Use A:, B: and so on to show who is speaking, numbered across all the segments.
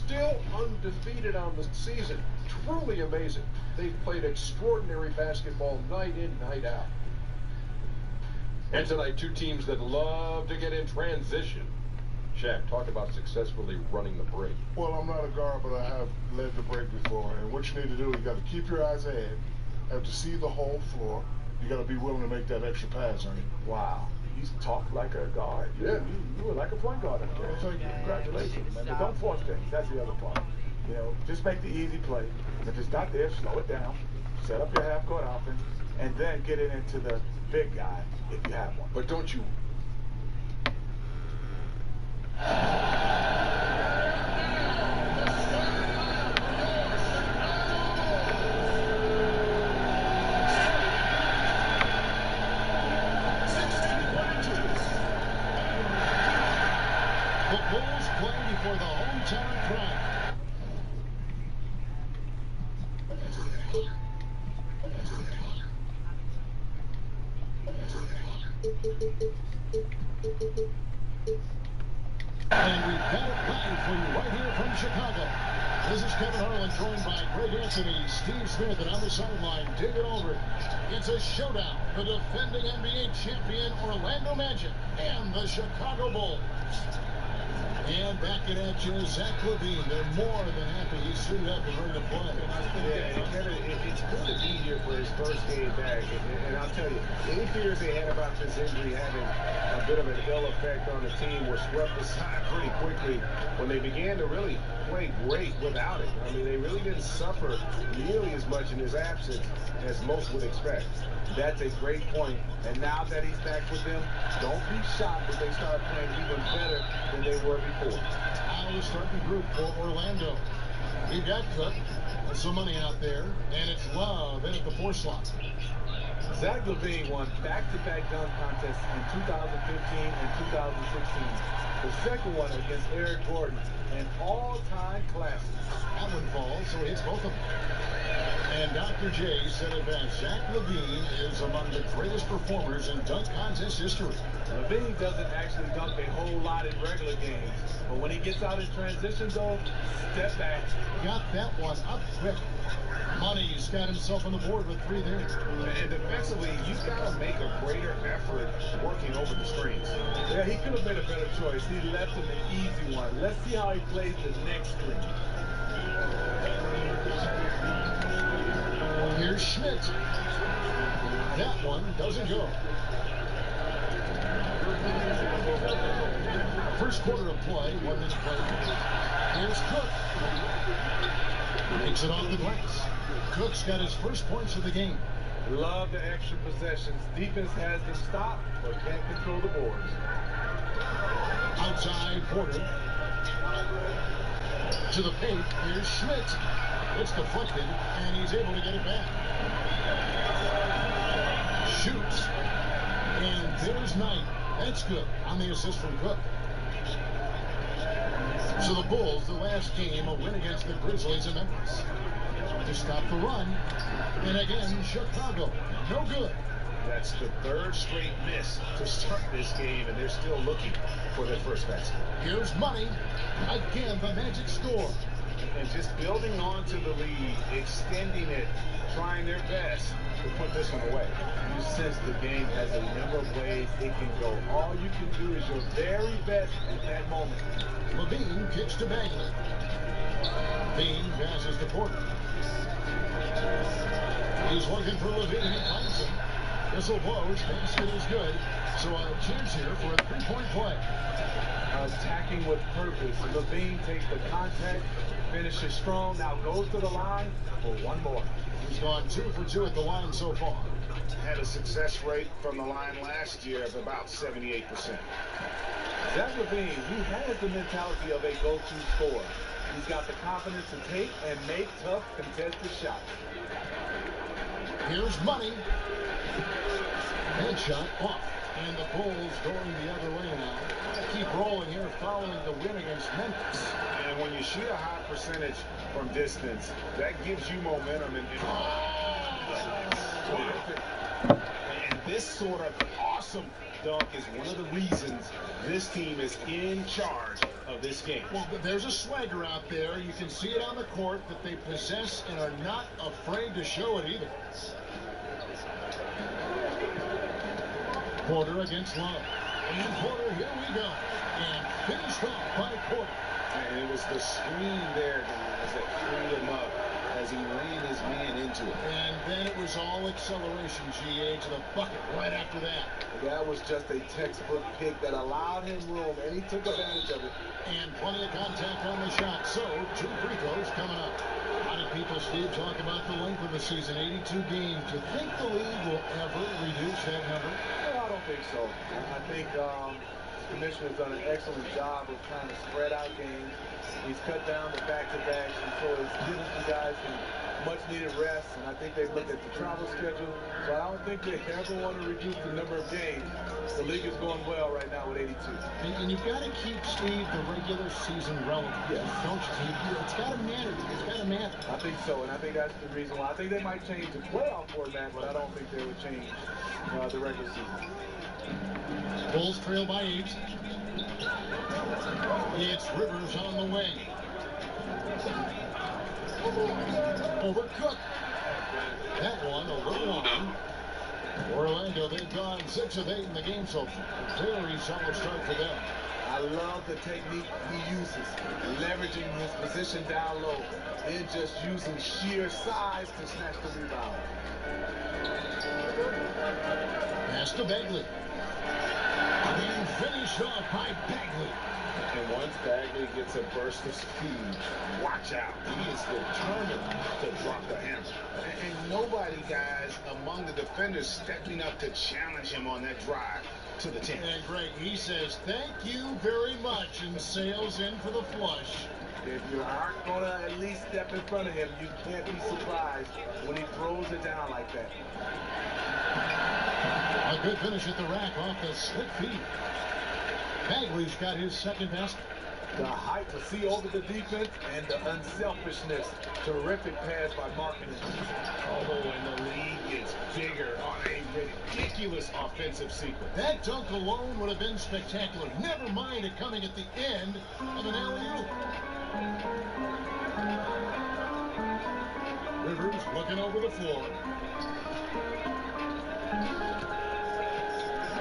A: still undefeated on the season. Truly amazing. They've played extraordinary basketball night in, night out. And tonight, two teams that love to get in transition. Shaq, talk about successfully running the break.
B: Well, I'm not a guard, but I have led the break before. And what you need to do, you got to keep your eyes ahead, have to see the whole floor. You got to be willing to make that extra pass, Ernie.
C: Wow. He's talked like a guard.
B: Yeah.
C: You were like a point guard up there.
B: Thank you.
C: Congratulations, man. But don't force things. That's the other part. You know, just make the easy play. If it's not there, slow it down. Set up your half-court offense, and then get it into the big guy if you have one.
A: But don't you...
D: The Bulls play before the hometown crowd. And we've got it live for you right here from Chicago. This is Kevin Harlan, joined by Greg Anthony, Steve Smith, and on the sideline, David Aldridge. It's a showdown. The defending NBA champion Orlando Magic and the Chicago Bulls. And back it at you, Zach LaVine. They're more than happy he's suited up and ready to play.
E: Yeah, and Kevin, it's good to be here for his first game back. And I'll tell you, any fears they had about this injury having a bit of an ill effect on the team were swept aside pretty quickly when they began to really play great without it. I mean, they really didn't suffer nearly as much in his absence as most would expect. That's a great point. And now that he's back with them, don't be shocked if they start playing even better than they were before.
D: Now the starting group for Orlando. We've got Cook, some money out there, and it's Love in at the 4 slot.
E: Zach LaVine won back-to-back dunk contests in 2015 and 2016. The second one against Eric Gordon, an all-time classic.
D: That one falls, so he hits both of them. And Dr. J said it best. Zach LaVine is among the greatest performers in dunk contest history.
E: LaVine doesn't actually dunk a whole lot in regular games, but when he gets out in transition, though, step back.
D: Got that one up quick. Money's got himself on the board with 3 there.
E: And defensively, you've got to make a greater effort working over the screens. Yeah, he could have made a better choice. He left him an easy one. Let's see how he plays the next screen.
D: Here's Schmidt. That one doesn't go. First quarter of play, 1 minute play. Here's Cook. Makes it off the glass. Cook's got his first points of the game.
E: Love the extra possessions. Defense has them stopped, but can't control the boards.
D: Outside Porter. To the paint. Here's Schmidt. It's deflected, and he's able to get it back. Shoots. And there's Knight. That's good on the assist from Cook. So the Bulls, the last game, a win against the Grizzlies in Memphis. To stop the run. And again, Chicago. No good.
E: That's the 3rd straight miss to start this game, and they're still looking for their first basket.
D: Here's Money. Again, the Magic score.
E: And just building on to the lead, extending it, trying their best to put this one away. You sense the game has a number of ways it can go. All you can do is your very best at that moment.
D: LaVine kicks to Bagley. Bean passes to Porter. He's looking for LaVine. He finds him. Whistle blows. Basket is good. So a chance here for a 3-point play.
E: Attacking with purpose. LaVine takes the contact, finishes strong, now goes to the line for one more.
D: He's gone 2 for 2 at the line so far.
E: Had a success rate from the line last year of about 78%. Zach LaVine, he has the mentality of a go-to scorer. He's got the confidence to take and make tough contested shots.
D: Here's Money. Headshot off. And the Bulls going the other way now. Keep rolling here following the win against Memphis.
E: And when you shoot a high percentage from distance, that gives you momentum. And this sort of awesome dunk is one of the reasons this team is in charge of this game.
D: Well, there's a swagger out there. You can see it on the court that they possess and are not afraid to show it either. Porter against Love. And Porter, here we go. And finished off by Porter.
E: And it was the screen there, guys, that freed him up as he ran his man into it.
D: And then it was all acceleration, GA, to the bucket right after that.
C: That was just a textbook pick that allowed him room, and he took advantage of it.
D: And plenty of contact on the shot. So, 2 free throws coming up. A lot of people, Steve, talk about the length of the season, 82 games. Do you think the league will ever reduce that number?
C: No, I don't think so. I think the commissioner's done an excellent job of trying to spread out games. He's cut down the back-to-backs, and so it's given some guys some much-needed rest, and I think they've looked at the travel schedule, so I don't think they ever want to reduce the number of games. The league is going well right now with 82.
D: And you've got to keep, Steve, the regular season relevant.
C: Yes.
D: Don't you, Steve? It's got to matter. It's got to matter.
C: I think so, and I think that's the reason why. I think they might change the playoff format, but I don't think they would change the regular season.
D: Bulls trail by 8. It's Rivers on the wing. Overcooked. That one a little long. Orlando, they've gone 6 of 8 in the game so far. Very solid start for them.
C: I love the technique he uses, leveraging his position down low, then just using sheer size to snatch the rebound.
D: Pass to Bagley. And finished off by Bagley.
E: And once Bagley gets a burst of speed, watch out. He is determined to drop the hammer. And nobody, guys, among the defenders stepping up to challenge him on that drive to the 10.
D: And great. He says, thank you very much, and sails in for the flush.
C: If you aren't going to at least step in front of him, you can't be surprised when he throws it down like that.
D: A good finish at the rack off the slick feet. Bagley's got his second basket.
C: The height to see over the defense and the unselfishness. Terrific pass by Markkanen.
E: Oh, and the lead gets bigger on a ridiculous offensive sequence.
D: That dunk alone would have been spectacular. Never mind it coming at the end of an alley-oop. Rivers looking over the floor.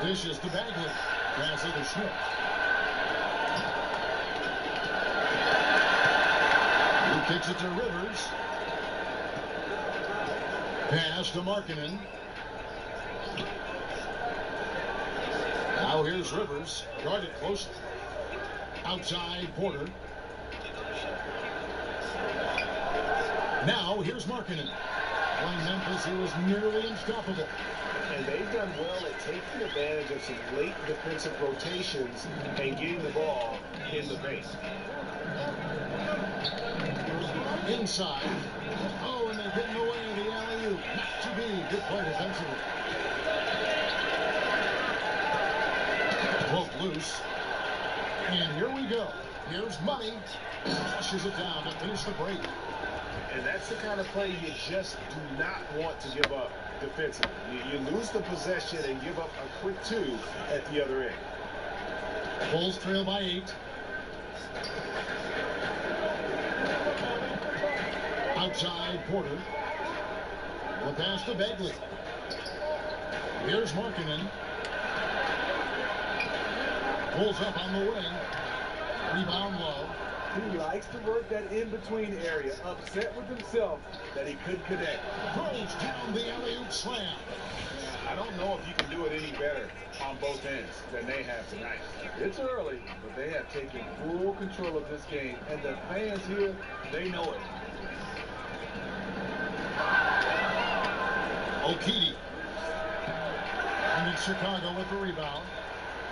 D: Dishes to Bagley. Passes to Schmidt. He kicks it to Rivers. Pass to Markkanen. Now here's Rivers. Guarded closely. Outside Porter. Now here's Markkanen. Playing Memphis, he was nearly unstoppable.
E: And they've done well at taking advantage of some late defensive rotations and getting the ball in the paint.
D: Inside. Oh, and they're getting away the alley-oop. Not to be. Good play defensively. Broke loose. And here we go. Here's Money. Flushes it down to finish the break.
E: And that's the kind of play you just do not want to give up defensively. You lose the possession and give up a quick 2 at the other end.
D: Bulls trail by 8. Outside Porter. The pass to Bagley. Here's Markkanen. Pulls up on the wing. Rebound low.
C: He likes to work that in-between area, upset with himself that he couldn't connect.
D: Throws down the alley-oop slam.
E: I don't know if you can do it any better on both ends than they have tonight.
C: It's early, but they have taken full control of this game, and the fans here, they know it.
D: Okidi. And it's Chicago with the rebound.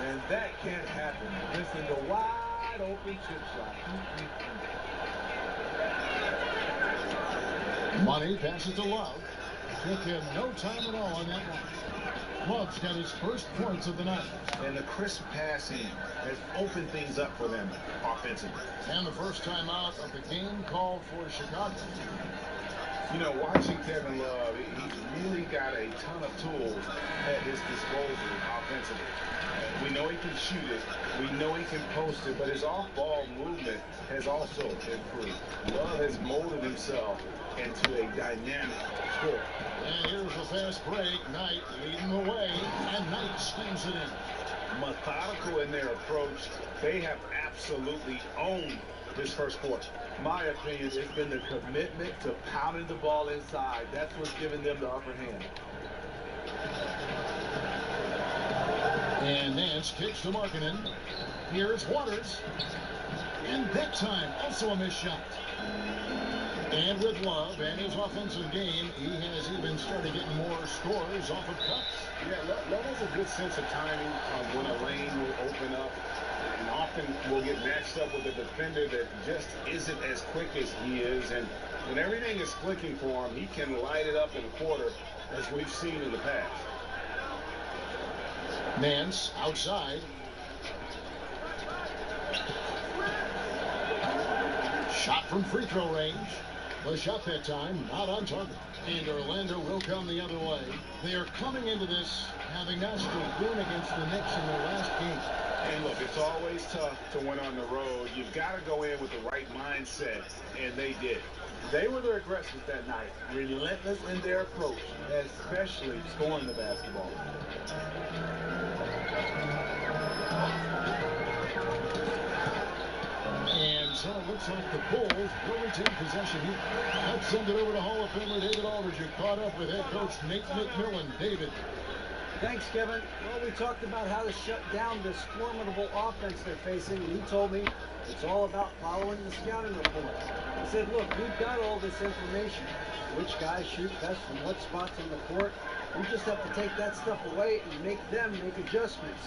C: And that can't happen. Listen, the wide open chip shot.
D: Money passes to Love. Took him no time at all on that one. Love's got his first points of the night.
E: And the crisp passing has opened things up for them offensively.
D: And the first time out of the game called for Chicago.
C: You know, watching Kevin Love, he's really got a ton of tools at his disposal offensively. We know he can shoot it. We know he can post it, but his off-ball movement has also improved. Love has molded himself into a dynamic scorer.
D: And here's the fast break. Knight leading the way, and Knight slams it in.
C: Methodical in their approach. They have absolutely owned this first quarter.
E: My opinion, it's been the commitment to pounding the ball inside. That's what's given them the upper hand.
D: And Nance kicks to Markkanen. Here's Waters. And that time, also a missed shot. And with Love and his offensive game, he has even started getting more scores off of cuts.
C: Yeah, Love has a good sense of timing when a lane will open up, and often will get matched up with a defender that just isn't as quick as he is. And when everything is clicking for him, he can light it up in a quarter, as we've seen in the past.
D: Nance outside. Shot from free throw range. The shot that time not on target. And Orlando will come the other way. They are coming into this having not won against the Knicks in their last game.
C: And look, it's always tough to win on the road. You've got to go in with the right mindset, and they did.
E: They were the aggressors that night, relentless in their approach, especially scoring the basketball.
D: And so it looks like the Bulls will retain possession here. Let's send it over to Hall of Famer David Aldridge, who caught up with head coach Nate McMillan. David.
F: Thanks, Kevin. Well, we talked about how to shut down this formidable offense they're facing, and he told me it's all about following the scouting report. He said, look, we've got all this information. Which guys shoot best from what spots on the court. We just have to take that stuff away and make them make adjustments.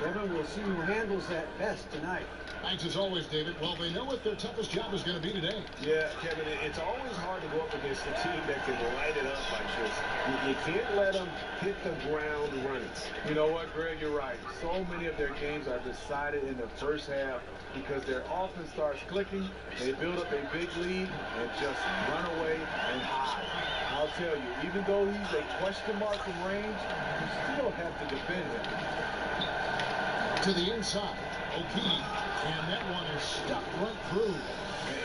F: Kevin, we'll see who handles that best tonight.
D: Thanks as always, David. Well, they know what their toughest job is going to be today.
C: Yeah, Kevin, it's always hard to go up against a team that can light it up like this. You can't let them hit the ground running.
E: You know what, Greg, you're right. So many of their games are decided in the first half because their offense starts clicking, they build up a big lead, and just run away and hide. I'll tell you, even though he's a question mark from range, you still have to defend him.
D: To the inside, O'Keefe, and that one is stuck right through.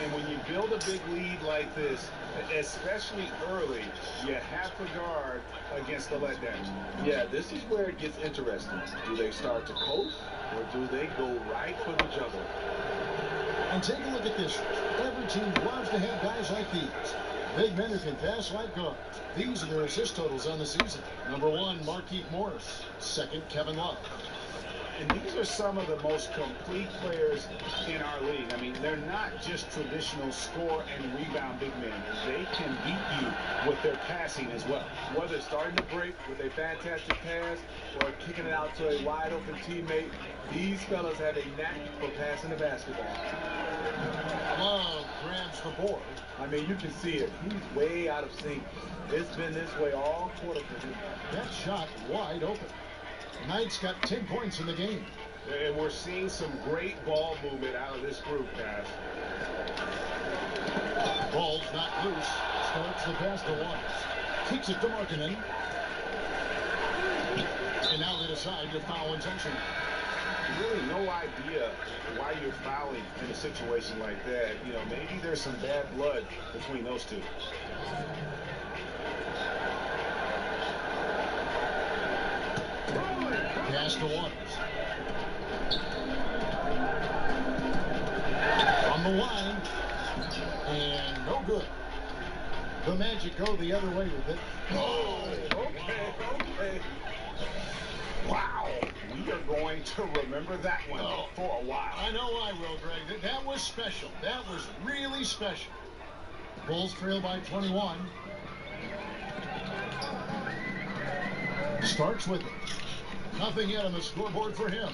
C: And when you build a big lead like this, especially early, you have to guard against the letdowns.
E: Yeah, this is where it gets interesting. Do they start to coast, or do they go right for the juggle?
D: And take a look at this. Every team loves to have guys like these. Big men who can pass like guards. These are their assist totals on the season. Number 1, Markieff Morris. 2nd, Kevin Love.
C: And these are some of the most complete players in our league. I mean, they're not just traditional score and rebound big men. They can beat you with their passing as well.
E: Whether starting to break with a fantastic pass or kicking it out to a wide open teammate, these fellas have a knack for passing the basketball.
D: Love grabs the board.
E: I mean, you can see it. He's way out of sync. It's been this way all quarter for him.
D: That shot wide open. Knight's got 10 points in the game.
C: And we're seeing some great ball movement out of this group, guys.
D: Ball's not loose. Starts the pass to Waters. Kicks it to Markkanen. And now they decide to foul intentionally.
C: Really no idea why you're fouling in a situation like that. You know, maybe there's some bad blood between those two.
D: Pass to Waters. On the line. And no good. The Magic go the other way with it.
C: Oh, okay. Wow. We are going to remember that one for a while.
D: I know I will, Greg. That was special. That was really special. Bulls trail by 21. Starks with it. Nothing yet on the scoreboard for him.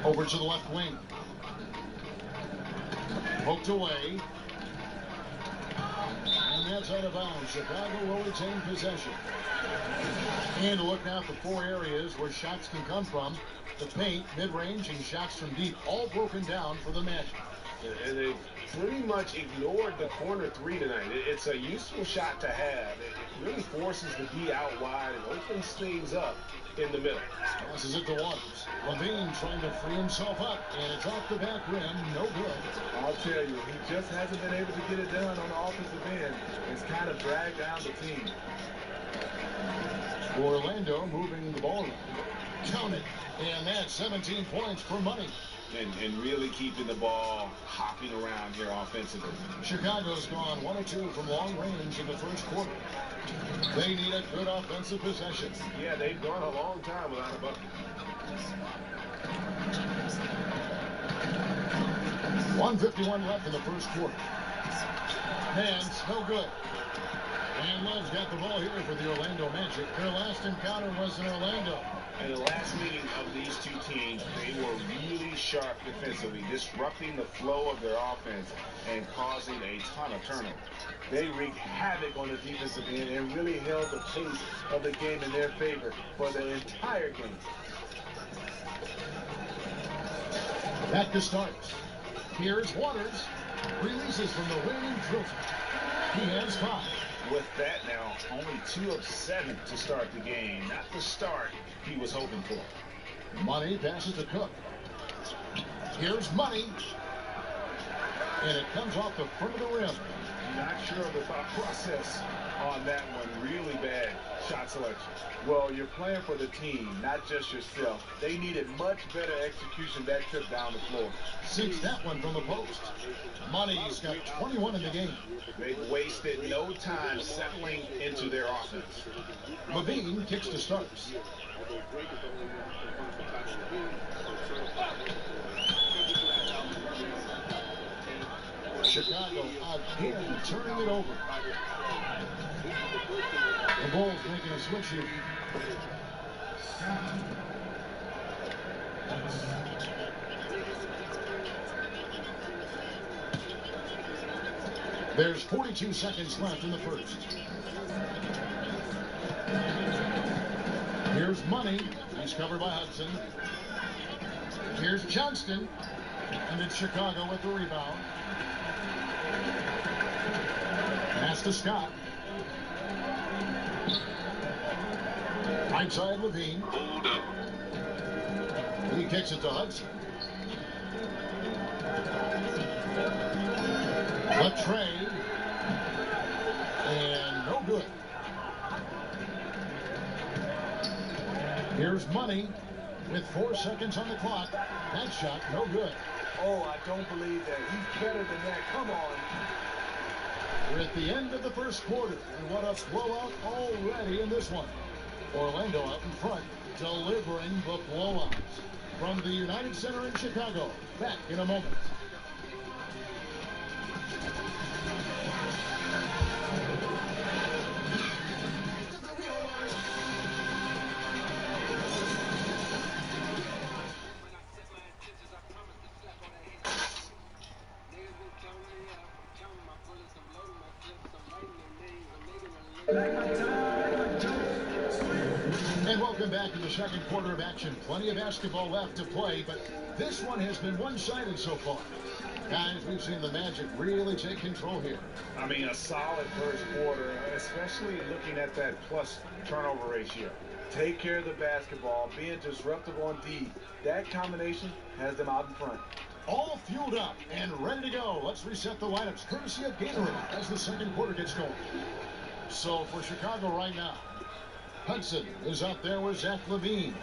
D: Over to the left wing. Poked away. And that's out of bounds. Chicago will retain possession. And a look now at the 4 areas where shots can come from. The paint, mid-range, and shots from deep, all broken down for the Magic.
E: and they pretty much ignored the corner three tonight. It's a useful shot to have. It really forces the D out wide and opens things up in the middle.
D: Passes it to Waters. Levine trying to free himself up, and it's off the back rim. No good.
C: I'll tell you, he just hasn't been able to get it done on the offensive end. It's kind of dragged down the team.
D: Orlando moving the ball around. Count it. And that's 17 points for Money.
E: And really keeping the ball hopping around here offensively.
D: Chicago's gone 1 of 2 from long range in the first quarter. They need a good offensive possession.
E: Yeah, they've gone a long time without a bucket.
D: 1:51 left in the first quarter. Hands, no good. And Love's got the ball here for the Orlando Magic. Their last encounter was in Orlando.
E: In the last meeting of these two teams, they were really sharp defensively, disrupting the flow of their offense and causing a ton of turnover.
C: They wreaked havoc on the defensive end and really held the pace of the game in their favor for the entire game.
D: Back to start. Here's Waters. Releases from the wing and drills it. He has 5.
E: With that now, only 2 of 7 to start the game. Not the start he was hoping for.
D: Money passes to Cook. Here's Money. And it comes off the front of the rim.
C: Not sure of the thought process on that one. Really bad shot selection. Well, you're playing for the team, not just yourself. They needed much better execution that trip down the floor.
D: Sinks that one from the post. Money's got 21 in the game.
E: They've wasted no time settling into their offense.
D: Levine kicks to Starks. Chicago again turning it over. The Bulls making a switch here. There's 42 seconds left in the first. Here's Money. He's covered by Hudson. Here's Johnston. And it's Chicago with the rebound. Pass to Scott. Right side Levine.
E: Hold up.
D: He kicks it to Hudson. The trade. And no good. Here's Money with 4 seconds on the clock. That shot, no good.
C: Oh, I don't believe that. He's better than that. Come on.
D: We're at the end of the first quarter, and what a blowout already in this one. Orlando out in front, delivering the blowout. From the United Center in Chicago, back in a moment. And welcome back to the second quarter of action. Plenty of basketball left to play, but this one has been one-sided so far. Guys, we've seen the Magic really take control here.
C: I mean, a solid first quarter, especially looking at that plus turnover ratio. Take care of the basketball, being disruptive on D. That combination has them out in front.
D: All fueled up and ready to go. Let's reset the lineups, courtesy of Gatorade, as the second quarter gets going. So for Chicago right now, Hudson is up there with Zach Levine.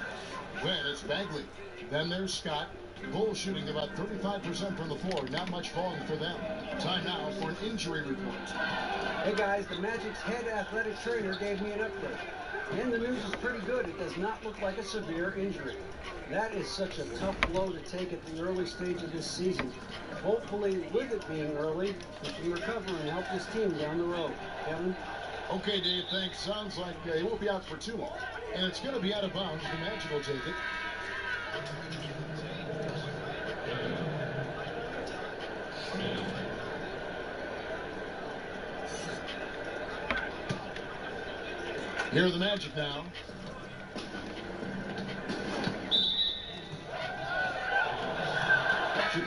D: Then it's Bagley. Then there's Scott. Bulls shooting about 35% from the floor. Not much falling for them. Time now for an injury report.
F: Hey guys, the Magic's head athletic trainer gave me an update. And the news is pretty good. It does not look like a severe injury. That is such a tough blow to take at the early stage of this season. Hopefully, with it being early, we can recover and help this team down the road. Kevin?
D: Okay, Dave, thanks. Sounds like he won't be out for too long. And it's going to be out of bounds. The Magic will take it. Here are the Magic now.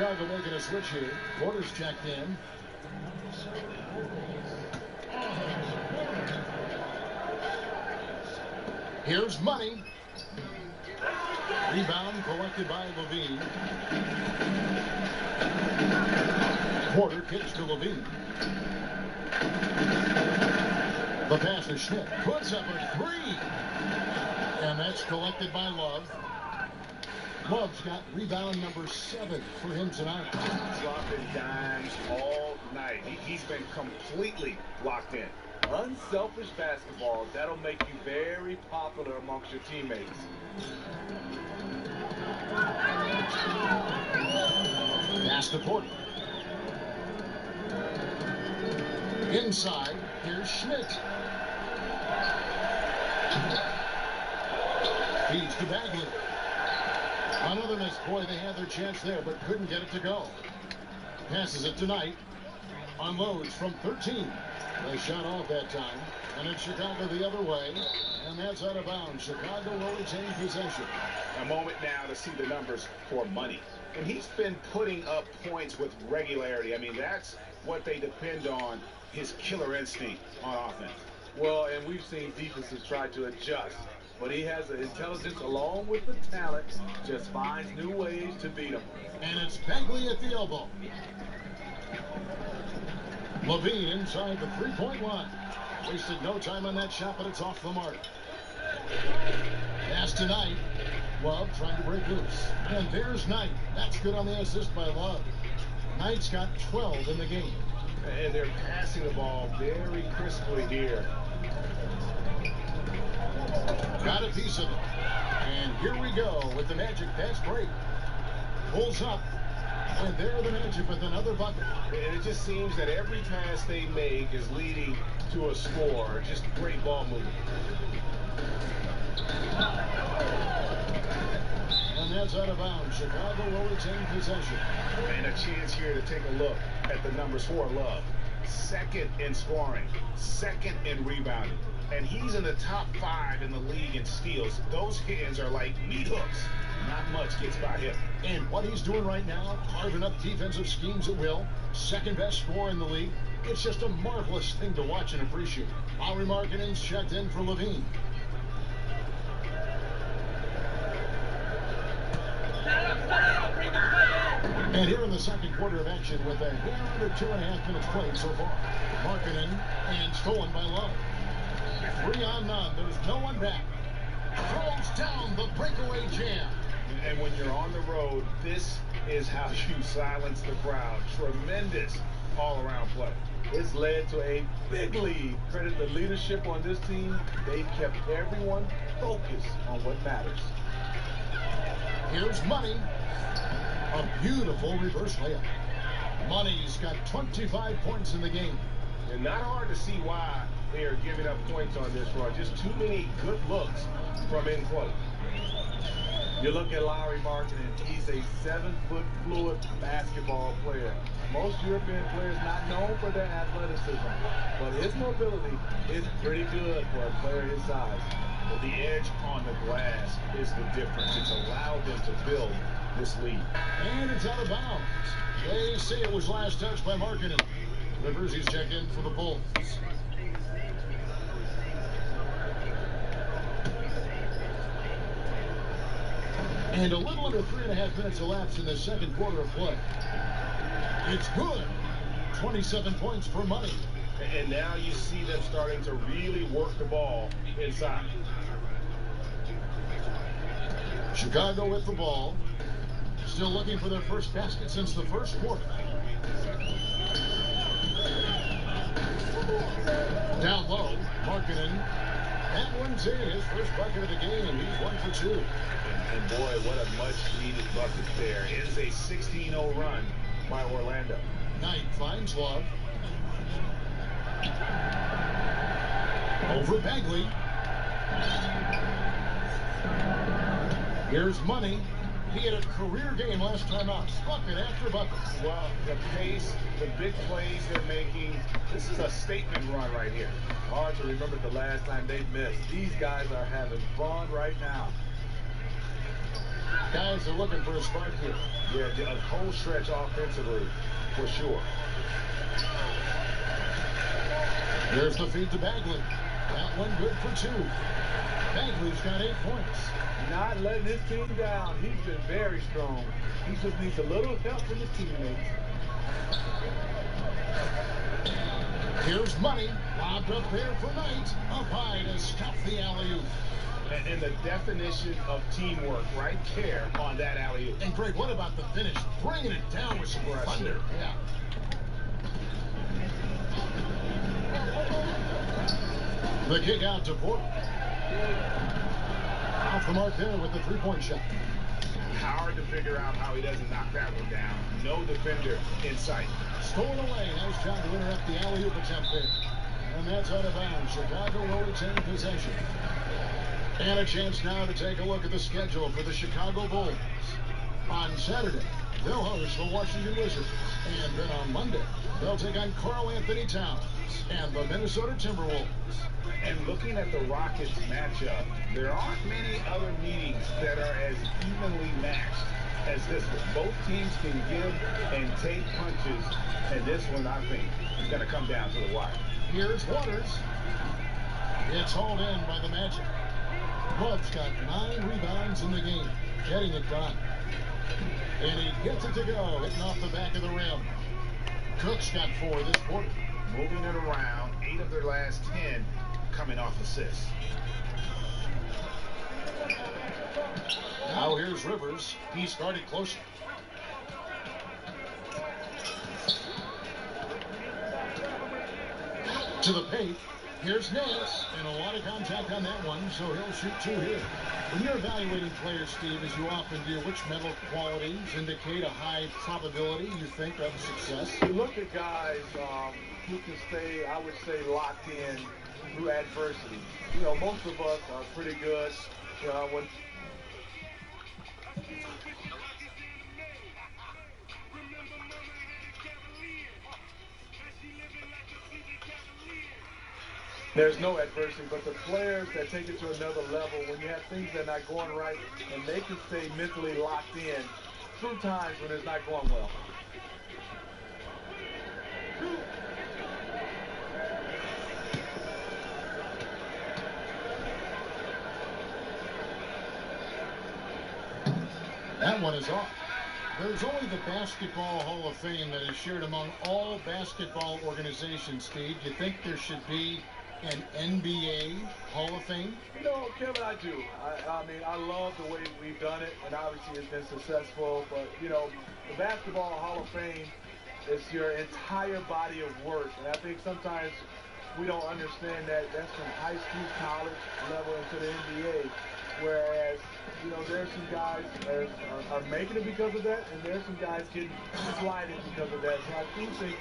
D: Chicago making a switch here. Porter's checked in. Here's Money. Rebound collected by Levine. Porter kicks to Levine. The pass to Schmidt. Puts up a three. And that's collected by Love. Love's got rebound number 7 for him tonight.
E: Dropping dimes all night. He's been completely locked in.
C: Unselfish basketball. That'll make you very popular amongst your teammates.
D: Pass to Porter. Inside, here's Schmidt. Feeds to Bagley. Another miss. Boy, they had their chance there, but couldn't get it to go. Passes it tonight. Unloads from 13. They shot off that time. And it's Chicago the other way. And that's out of bounds. Chicago will retain possession.
E: A moment now to see the numbers for Money. And he's been putting up points with regularity. I mean, that's what they depend on, his killer instinct on offense.
C: Well, and we've seen defenses try to adjust. But he has the intelligence along with the talent, just finds new ways to beat them.
D: And it's Bagley at the elbow. Levine inside the three-point line. Wasted no time on that shot, but it's off the mark. Pass to Knight. Love trying to break loose. And there's Knight. That's good on the assist by Love. Knight's got 12 in the game.
E: And they're passing the ball very crisply here.
D: Got a piece of it. And here we go with the Magic fast break. Pulls up. And there the Magic with another bucket.
E: And it just seems that every pass they make is leading to a score. Just great ball movement.
D: And that's out of bounds. Chicago will retain possession.
E: And a chance here to take a look at the numbers for Love. Second in scoring, second in rebounding. And he's in the top 5 in the league in steals. Those hands are like meat hooks. Not much gets by him.
D: And what he's doing right now, carving up defensive schemes at will, second best scorer in the league. It's just a marvelous thing to watch and appreciate. Lowry Markkanen's checked in for Levine. And here in the second quarter of action with a hair under 2.5 minutes played so far. Markkanen and stolen by Love. 3 on none. There's no one back. Throws down the breakaway jam.
E: And when you're on the road, this is how you silence the crowd. Tremendous all-around play.
C: It's led to a big lead. Credit the leadership on this team. They've kept everyone focused on what matters.
D: Here's Money. A beautiful reverse layup. Money's got 25 points in the game.
E: And not hard to see why they are giving up points on this run. Just too many good looks from in close.
C: You look at Lowry Markkanen, he's a 7-foot fluid basketball player. Most European players not known for their athleticism, but his mobility is pretty good for a player his size.
E: But the edge on the glass is the difference. It's allowed them to build this lead.
D: And it's out of bounds. They say it was last touched by Markkanen. Rivers, he's checked in for the Bulls. And a little under 3.5 minutes elapsed in the second quarter of play. It's good. 27 points for Money.
E: And now you see them starting to really work the ball inside.
D: Chicago with the ball. Still looking for their first basket since the first quarter. Down low, Markkanen. That one's in, his first bucket of the game. He's 1 for 2.
E: And boy, what a much-needed bucket there. It's a 16-0 run by Orlando.
D: Knight finds Love. Over Bagley. Here's Money. He had a career game last time out. Bucket after bucket.
E: Well, the pace, the big plays they're making, this is a statement run right here.
C: Hard to remember the last time they missed. These guys are having fun right now.
D: Guys are looking for a spark here.
C: Yeah, a cold stretch offensively, for sure.
D: Here's the feed to Bagley. That one good for 2. Bagley's got 8 points.
F: Not letting his team down. He's been very strong. He just needs a little help from his teammates.
D: Here's Money. Lobbed up there for Knight. Up high to stop the alley-oop.
E: And the definition of teamwork right there on that alley-oop.
D: And Greg, what about the finish? Bringing it down with some thunder. Yeah. The kick out to Porter. Off the mark there with the 3-point shot.
E: Hard to figure out how he doesn't knock that one down. No defender in sight.
D: Stolen away. Nice job to interrupt the alley-oop attempt there. And that's out of bounds. Chicago will retain possession. And a chance now to take a look at the schedule for the Chicago Bulls. On Saturday, they'll host the Washington Wizards. And then on Monday, they'll take on Karl Anthony Towns and the Minnesota Timberwolves.
E: And looking at the Rockets matchup, there aren't many other meetings that are as evenly matched as this one. Both teams can give and take punches, and this one, I think, is going to come down to the wire.
D: Here's Waters. It's hauled in by the Magic. Love's got 9 rebounds in the game, getting it done. And he gets it to go, hitting off the back of the rim. Cook's got 4 this quarter.
E: Moving it around, 8 of their last 10 coming off assists.
D: Now here's Rivers. He started closer. To the paint. Here's Nance, and a lot of contact on that one, so he'll shoot 2 here. When you're evaluating players, Steve, as you often do, which mental qualities indicate a high probability, you think, of success?
C: You look at guys who can stay, I would say, locked in through adversity. You know, most of us are pretty good when there's no adversity, but the players that take it to another level, when you have things that are not going right, and they can stay mentally locked in through times when it's not going well.
D: That one is off. There's only the Basketball Hall of Fame that is shared among all basketball organizations, Steve. Do you think there should be an NBA Hall of Fame?
C: You know, Kevin, I do. I mean, I love the way we've done it, and obviously it's been successful. But, you know, the Basketball Hall of Fame is your entire body of work. And I think sometimes we don't understand that that's from high school, college level into the NBA. Whereas, you know, there's some guys that are making it because of that, and there's some guys getting slided because of that. So I do think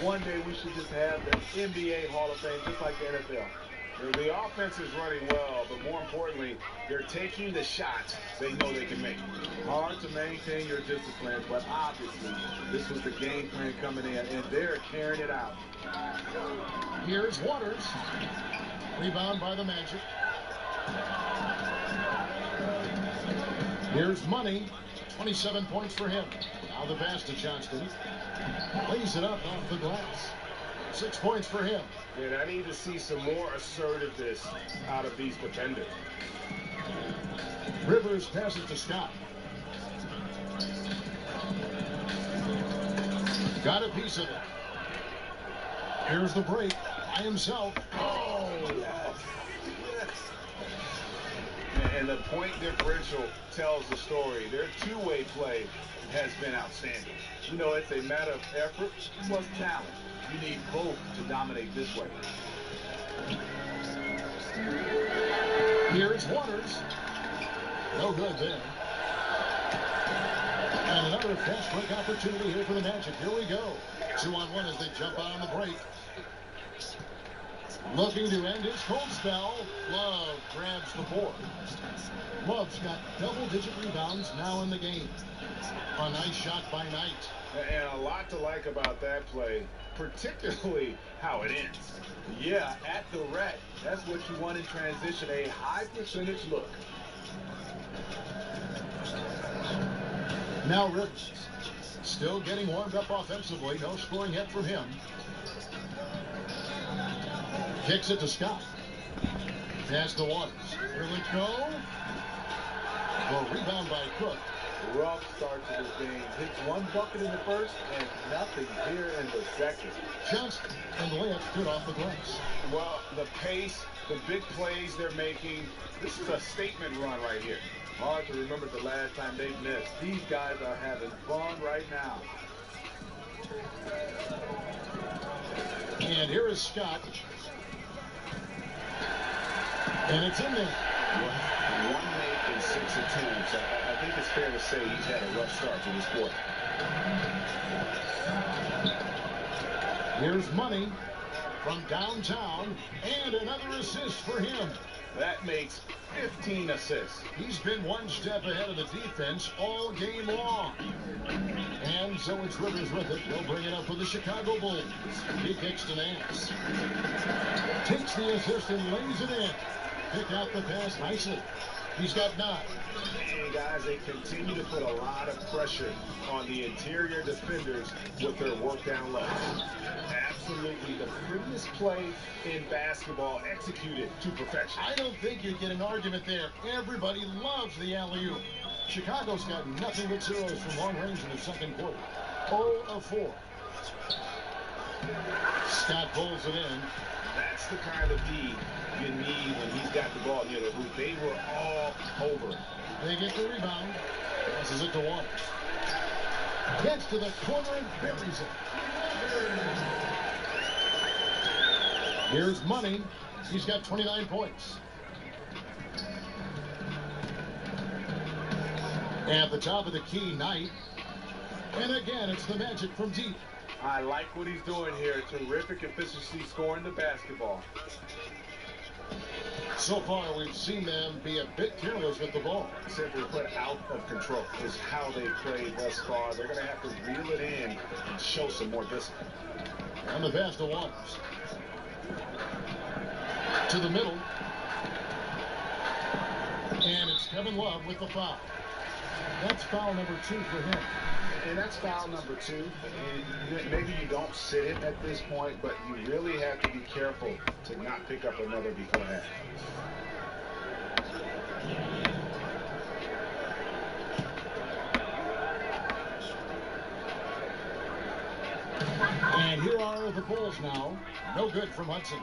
C: one day we should just have the NBA Hall of Fame, just like the NFL.
E: The offense is running well, but more importantly, they're taking the shots they know they can make.
C: Hard to maintain your discipline, but obviously this was the game plan coming in, and they're carrying it out.
D: Here's Waters. Rebound by the Magic. Here's Money. 27 points for him. Now the pass to Johnston. Lays it up off the glass. 6 points for him.
E: And I need to see some more assertiveness out of these defenders.
D: Rivers passes to Scott. Got a piece of it. Here's the break by himself.
C: Oh, yes.
E: And the point differential tells the story. Their two-way play has been outstanding.
C: You know, it's a matter of effort plus talent. You need both to dominate this way.
D: Here's Waters. No good there. And another fast break opportunity here for the Magic. Here we go. 2-on-1 as they jump out on the break. Looking to end his cold spell. Love grabs the board. Love's got double-digit rebounds now in the game. A nice shot by Knight.
E: And a lot to like about that play, particularly how it ends.
C: Yeah, at the rack. That's what you want in transition, a high percentage look.
D: Now Rivers, still getting warmed up offensively. No scoring yet from him. Kicks it to Scott. Pass to Waters. Will it go? Well, rebound by Cook.
C: Rough start to this game. Hits one bucket in the first and nothing here in the second.
D: Johnston and layup good off the glass.
E: Well, the pace, the big plays they're making, this is a statement run right here.
C: Hard to remember the last time they missed. These guys are having fun right now.
D: And here is Scott. And it's in there.
E: One make in 6 attempts. I think it's fair to say he's had a rough start to this quarter.
D: Here's Money from downtown, and another assist for him.
E: That makes 15 assists.
D: He's been one step ahead of the defense all game long. And so it's Rivers with it. They'll bring it up for the Chicago Bulls. He kicks to Nance. Takes the assist and lays it in. Pick out the pass nicely. He's got 9.
E: And guys, they continue to put a lot of pressure on the interior defenders with their work down low. Absolutely the prettiest play in basketball, executed to perfection.
D: I don't think you'd get an argument there. Everybody loves the alley-oop. Chicago's got nothing but zeros from long range in the second quarter. 0 of 4. Scott pulls it in.
E: That's the kind of D you need when he's got the ball near the hoop. They were all over.
D: They get the rebound. Passes it to Waters. Gets to the corner and buries it. Here's Money. He's got 29 points. At the top of the key, Knight. And again, it's the Magic from deep.
C: I like what he's doing here. Terrific efficiency scoring the basketball.
D: So far, we've seen them be a bit careless with the ball.
E: Simply put, out of control is how they played thus far. They're going to have to reel it in and show some more discipline.
D: And the pass to Waters. To the middle. And it's Kevin Love with the foul. That's foul number 2 for him.
E: And that's foul number 2. And maybe you don't sit it at this point, but you really have to be careful to not pick up another before half.
D: And here are the Bulls now. No good from Hudson.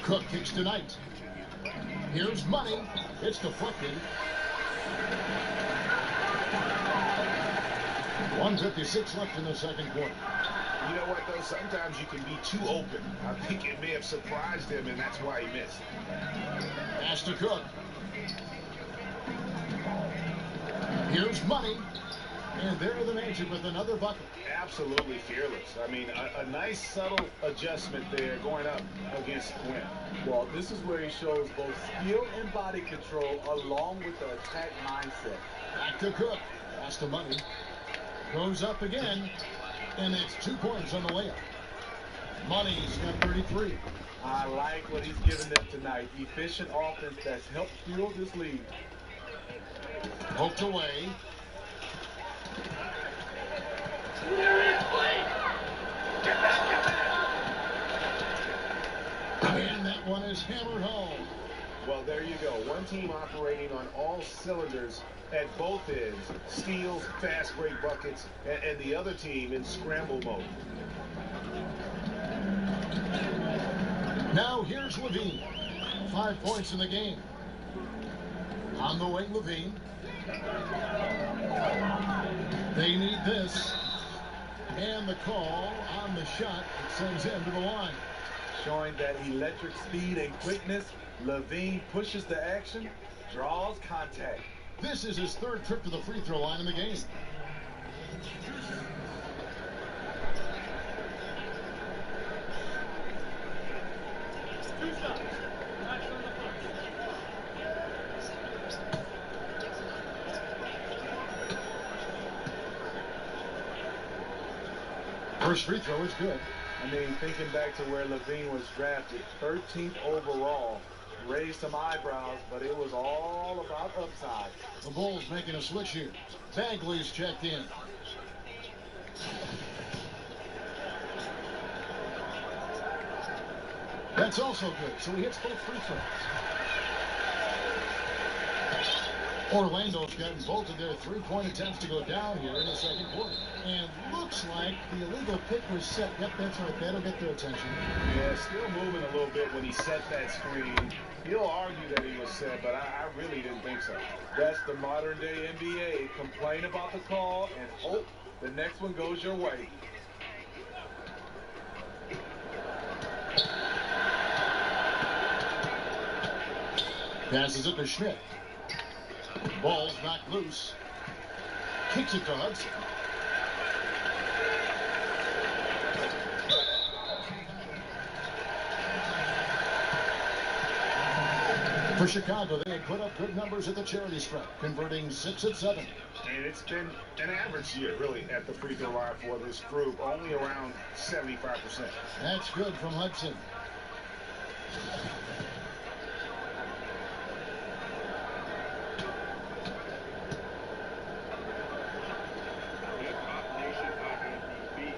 D: Cook kicks to Knight. Here's Money. It's deflected. 1:56 left in the second quarter.
E: You know what, though? Sometimes you can be too open. I think it may have surprised him, and that's why he missed.
D: Pass to Cook. Here's Money. And there are the Magic with another bucket.
E: Absolutely fearless. I mean, a nice subtle adjustment there going up against Quinn.
C: Well, this is where he shows both skill and body control along with the attack mindset.
D: Back to Cook. Pass to Money. Goes up again. And it's 2 points on the layup. Money's got 33.
C: I like what he's giving them tonight. Efficient offense that's helped fuel this lead.
D: Poked away. And that one is hammered home.
E: Well, there you go. One team operating on all cylinders at both ends. Steals, fast break buckets, and the other team in scramble mode.
D: Now here's Levine. 5 points in the game. On the wing, Levine. They need this. And the call on the shot that sends him to the line.
C: Showing that electric speed and quickness, Levine pushes the action, draws contact.
D: This is his 3rd trip to the free throw line in the game. First free throw is good.
C: I mean, thinking back to where Levine was drafted, 13th overall, raised some eyebrows, but it was all about upside.
D: The Bulls making a switch here. Bagley's checked in. That's also good, so he hits both free throws. Orlando's gotten both of their three-point attempts to go down here in the second quarter. And looks like the illegal pick was set. Yep, that's right. That'll get their attention.
E: Yeah, still moving a little bit when he set that screen. He'll argue that he was set, but I really didn't think so.
C: That's the modern-day NBA. Complain about the call and hope the next one goes your way.
D: Passes it to Schmidt. Ball's knocked loose. Kicks it to Hudson. For Chicago, they had put up good numbers at the charity stripe, converting 6 of 7.
E: And it's been an average year, really, at the free throw line for this group, only around 75%.
D: That's good from Hudson.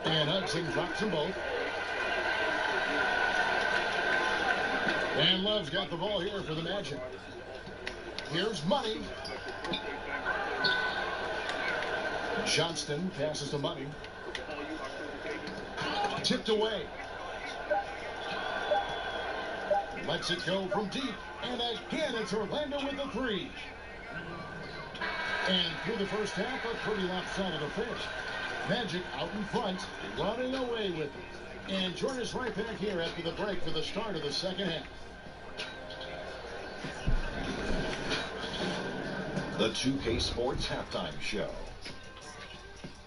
D: And Hudson drops them both. And Love's got the ball here for the Magic. Here's Money. Johnston passes to Money. Tipped away. Lets it go from deep. And again, it's Orlando with the three. And through the first half, a pretty lopsided affair. Magic out in front, running away with it. And join us right back here after the break for the start of the second half.
G: The 2K Sports Halftime Show.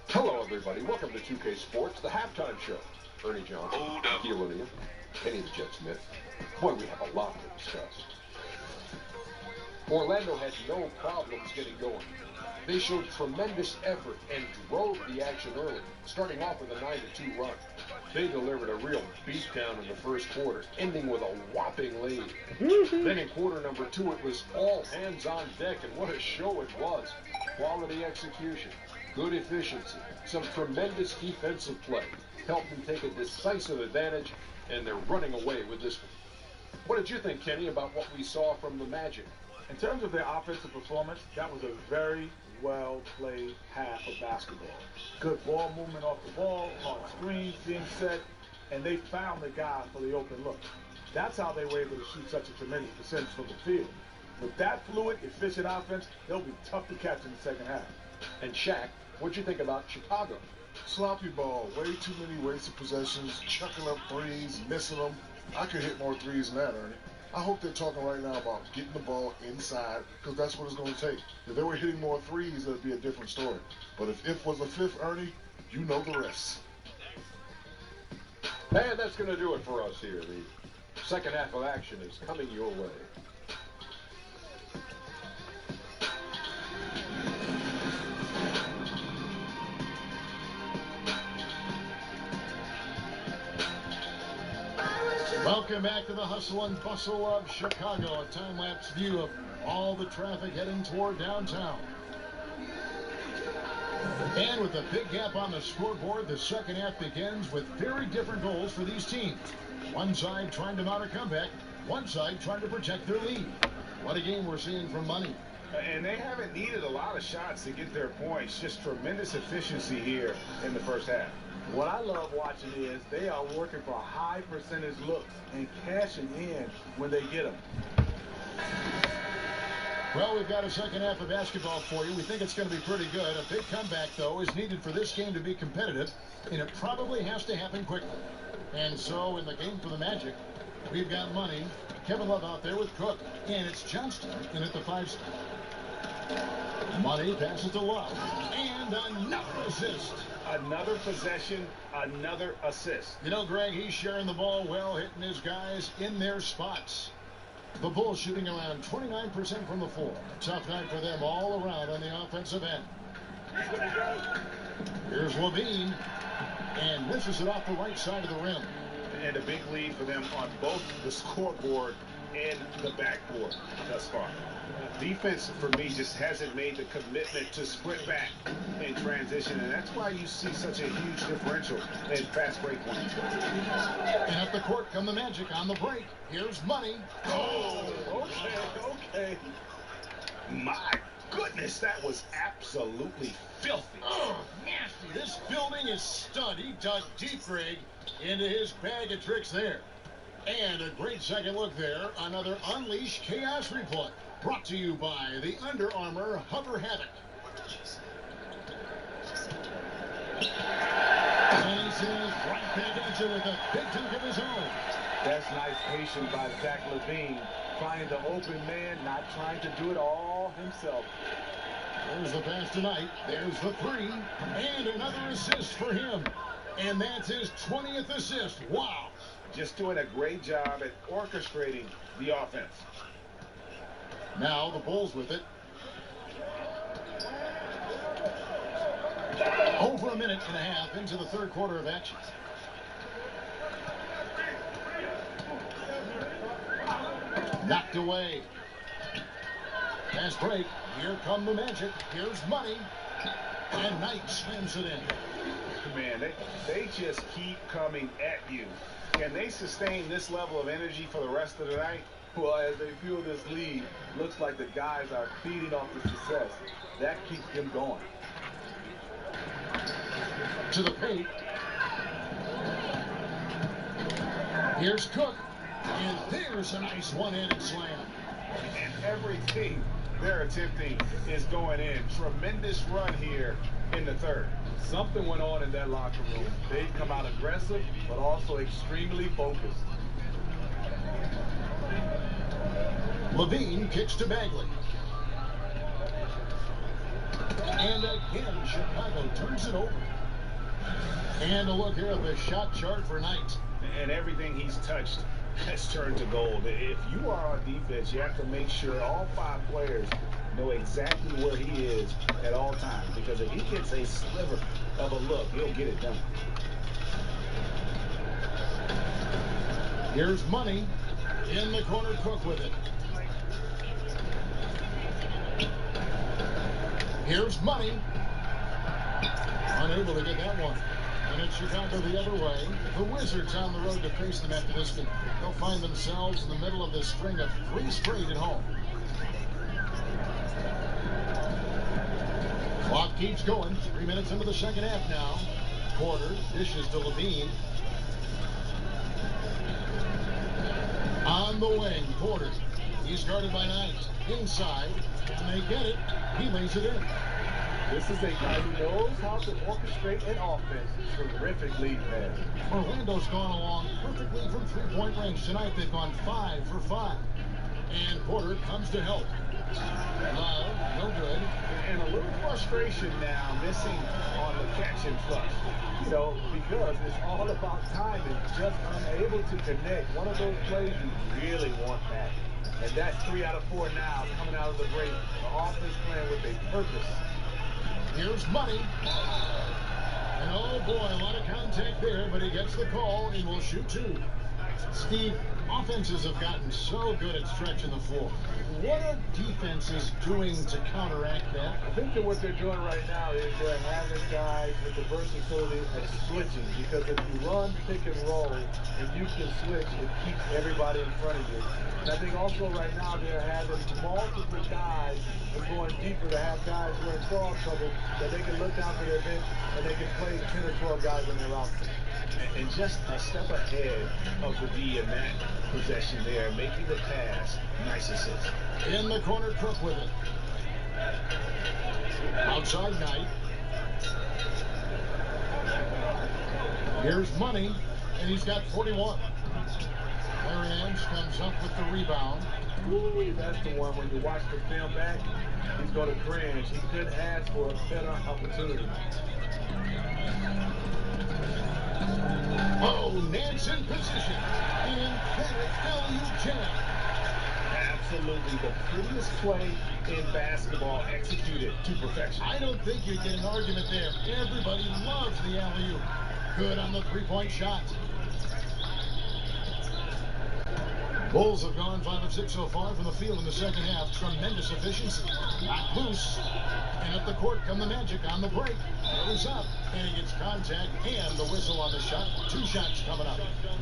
A: Hello, everybody. Welcome to 2K Sports, the halftime show. Ernie Johnson, Keith Olivia, Kenny the Jet Smith. Boy, we have a lot to discuss. Orlando had no problems getting going. They showed tremendous effort and drove the action early, starting off with a 9-2 run. They delivered a real beatdown in the first quarter, ending with a whopping lead. Then in quarter number 2, it was all hands on deck, and what a show it was. Quality execution, good efficiency, some tremendous defensive play helped them take a decisive advantage, and they're running away with this one. What did you think, Kenny, about what we saw from the Magic?
C: In terms of their offensive performance, that was a very well-played half of basketball. Good ball movement off the ball, hard screens being set, and they found the guy for the open look. That's how they were able to shoot such a tremendous percentage from the field. With that fluid, efficient offense, they'll be tough to catch in the second half.
A: And Shaq, what'd you think about Chicago?
B: Sloppy ball, way too many wasted possessions, chucking up threes, missing them. I could hit more threes than that, Ernie. I hope they're talking right now about getting the ball inside, because that's what it's going to take. If they were hitting more threes, it'd be a different story. But if was a fifth, Ernie, you know the rest.
A: And that's going to do it for us here. The second half of action is coming your way.
D: Welcome back to the hustle and bustle of Chicago, a time-lapse view of all the traffic heading toward downtown. And with a big gap on the scoreboard, the second half begins with very different goals for these teams. One side trying to mount a comeback, one side trying to protect their lead. What a game we're seeing from Money.
E: And they haven't needed a lot of shots to get their points. Just tremendous efficiency here in the first half.
C: What I love watching is they are working for high percentage looks and cashing in when they get them.
D: Well, we've got a second half of basketball for you. We think it's going to be pretty good. A big comeback, though, is needed for this game to be competitive, and it probably has to happen quickly. And so in the game for the Magic, we've got Money, Kevin Love out there with Cook, and it's Johnston in at the 5 spot. Money passes to Love, and another assist.
E: Another possession, another assist.
D: You know, Greg, he's sharing the ball well, hitting his guys in their spots. The Bulls shooting around 29% from the floor. Tough night for them all around on the offensive end. Here's Levine, and misses it off the right side of the rim.
E: And a big lead for them on both the scoreboard and the backboard thus far. Defense, for me, just hasn't made the commitment to sprint back in transition, and that's why you see such a huge differential in fast break points.
D: And at the court come the Magic on the break. Here's Money.
E: Oh, okay. My goodness, that was absolutely filthy.
D: Oh, nasty. This building is stud. He dug deep, Greg, into his bag of tricks there. And a great second look there. Another Unleash Chaos replay. Brought to you by the Under Armour Hover Havoc. And he says right back at you with a big dunk of his own.
C: That's nice patience by Zach LaVine. Finding the open man, not trying to do it all himself.
D: There's the pass tonight. There's the three. And another assist for him. And that's his 20th assist. Wow.
E: Just doing a great job at orchestrating the offense.
D: Now the Bulls with it. Over a minute and a half into the third quarter of action. Knocked away. Fast break. Here come the Magic. Here's Money. And Knight slams it in.
E: Man, they just keep coming at you. Can they sustain this level of energy for the rest of the night?
C: Well, as they fuel this lead, looks like the guys are feeding off the success. That keeps them going.
D: To the paint. Here's Cook. And there's a nice one-handed slam.
E: And everything they're attempting is going in. Tremendous run here in the third.
C: Something went on in that locker room. They've come out aggressive, but also extremely focused.
D: LaVine kicks to Bagley. And again, Chicago turns it over. And a look here at the shot chart for Knight.
E: And everything he's touched has turned to gold. If you are on defense, you have to make sure all five players know exactly where he is at all times. Because if he gets a sliver of a look, he'll get it done.
D: Here's Money. In the corner, Cook with it. Here's Money. Unable to get that one. And it's Chicago the other way. The Wizards on the road to face them after this. They'll find themselves in the middle of this string of 3 straight at home. Clock keeps going. 3 minutes into the second half now. Porter dishes to LaVine. On the wing, Porter. He's guarded by Knight. Inside. And they get it. He lays it in.
C: This is a guy who knows how to orchestrate an offense. Terrific lead pass.
D: Orlando's gone along perfectly from three-point range. Tonight they've gone 5 for 5. And Porter comes to help. Love, no good.
E: And a little frustration now, missing on the catch and flush.
C: You know, because it's all about timing. Just unable to connect. One of those plays you really want that. And that's 3 out of 4 now coming out of the break. The offense playing with a purpose.
D: Here's Money. And oh boy, a lot of contact there, but he gets the call and will shoot 2. Steve, offenses have gotten so good at stretching the floor. What are defenses doing to counteract that?
C: I think that what they're doing right now is they're having guys with the versatility of switching, because if you run pick and roll and you can switch, it keeps everybody in front of you. And I think also right now they're having multiple guys and going deeper to have guys who are in foul trouble that they can look down to their bench and they can play 10 or 12 guys on their roster.
E: And just a step ahead of the D in that possession there, making the pass. Nice assist.
D: In the corner, Cook with it. Outside Knight. Here's Money, and he's got 41. Larry Nance comes up with the rebound.
C: Ooh, that's the one when you watch the film back, he's going to cringe. He couldn't ask for a better opportunity.
D: Oh, Nance in position. And that LU jam.
E: Absolutely the prettiest play in basketball, executed to perfection.
D: I don't think you get an argument there. Everybody loves the alley-oop. Good on the three-point shot. Bulls have gone 5 of 6 so far from the field in the second half. Tremendous efficiency. Knocked loose. And up the court come the Magic on the break. Goes up. And he gets contact and the whistle on the shot. 2 shots coming up.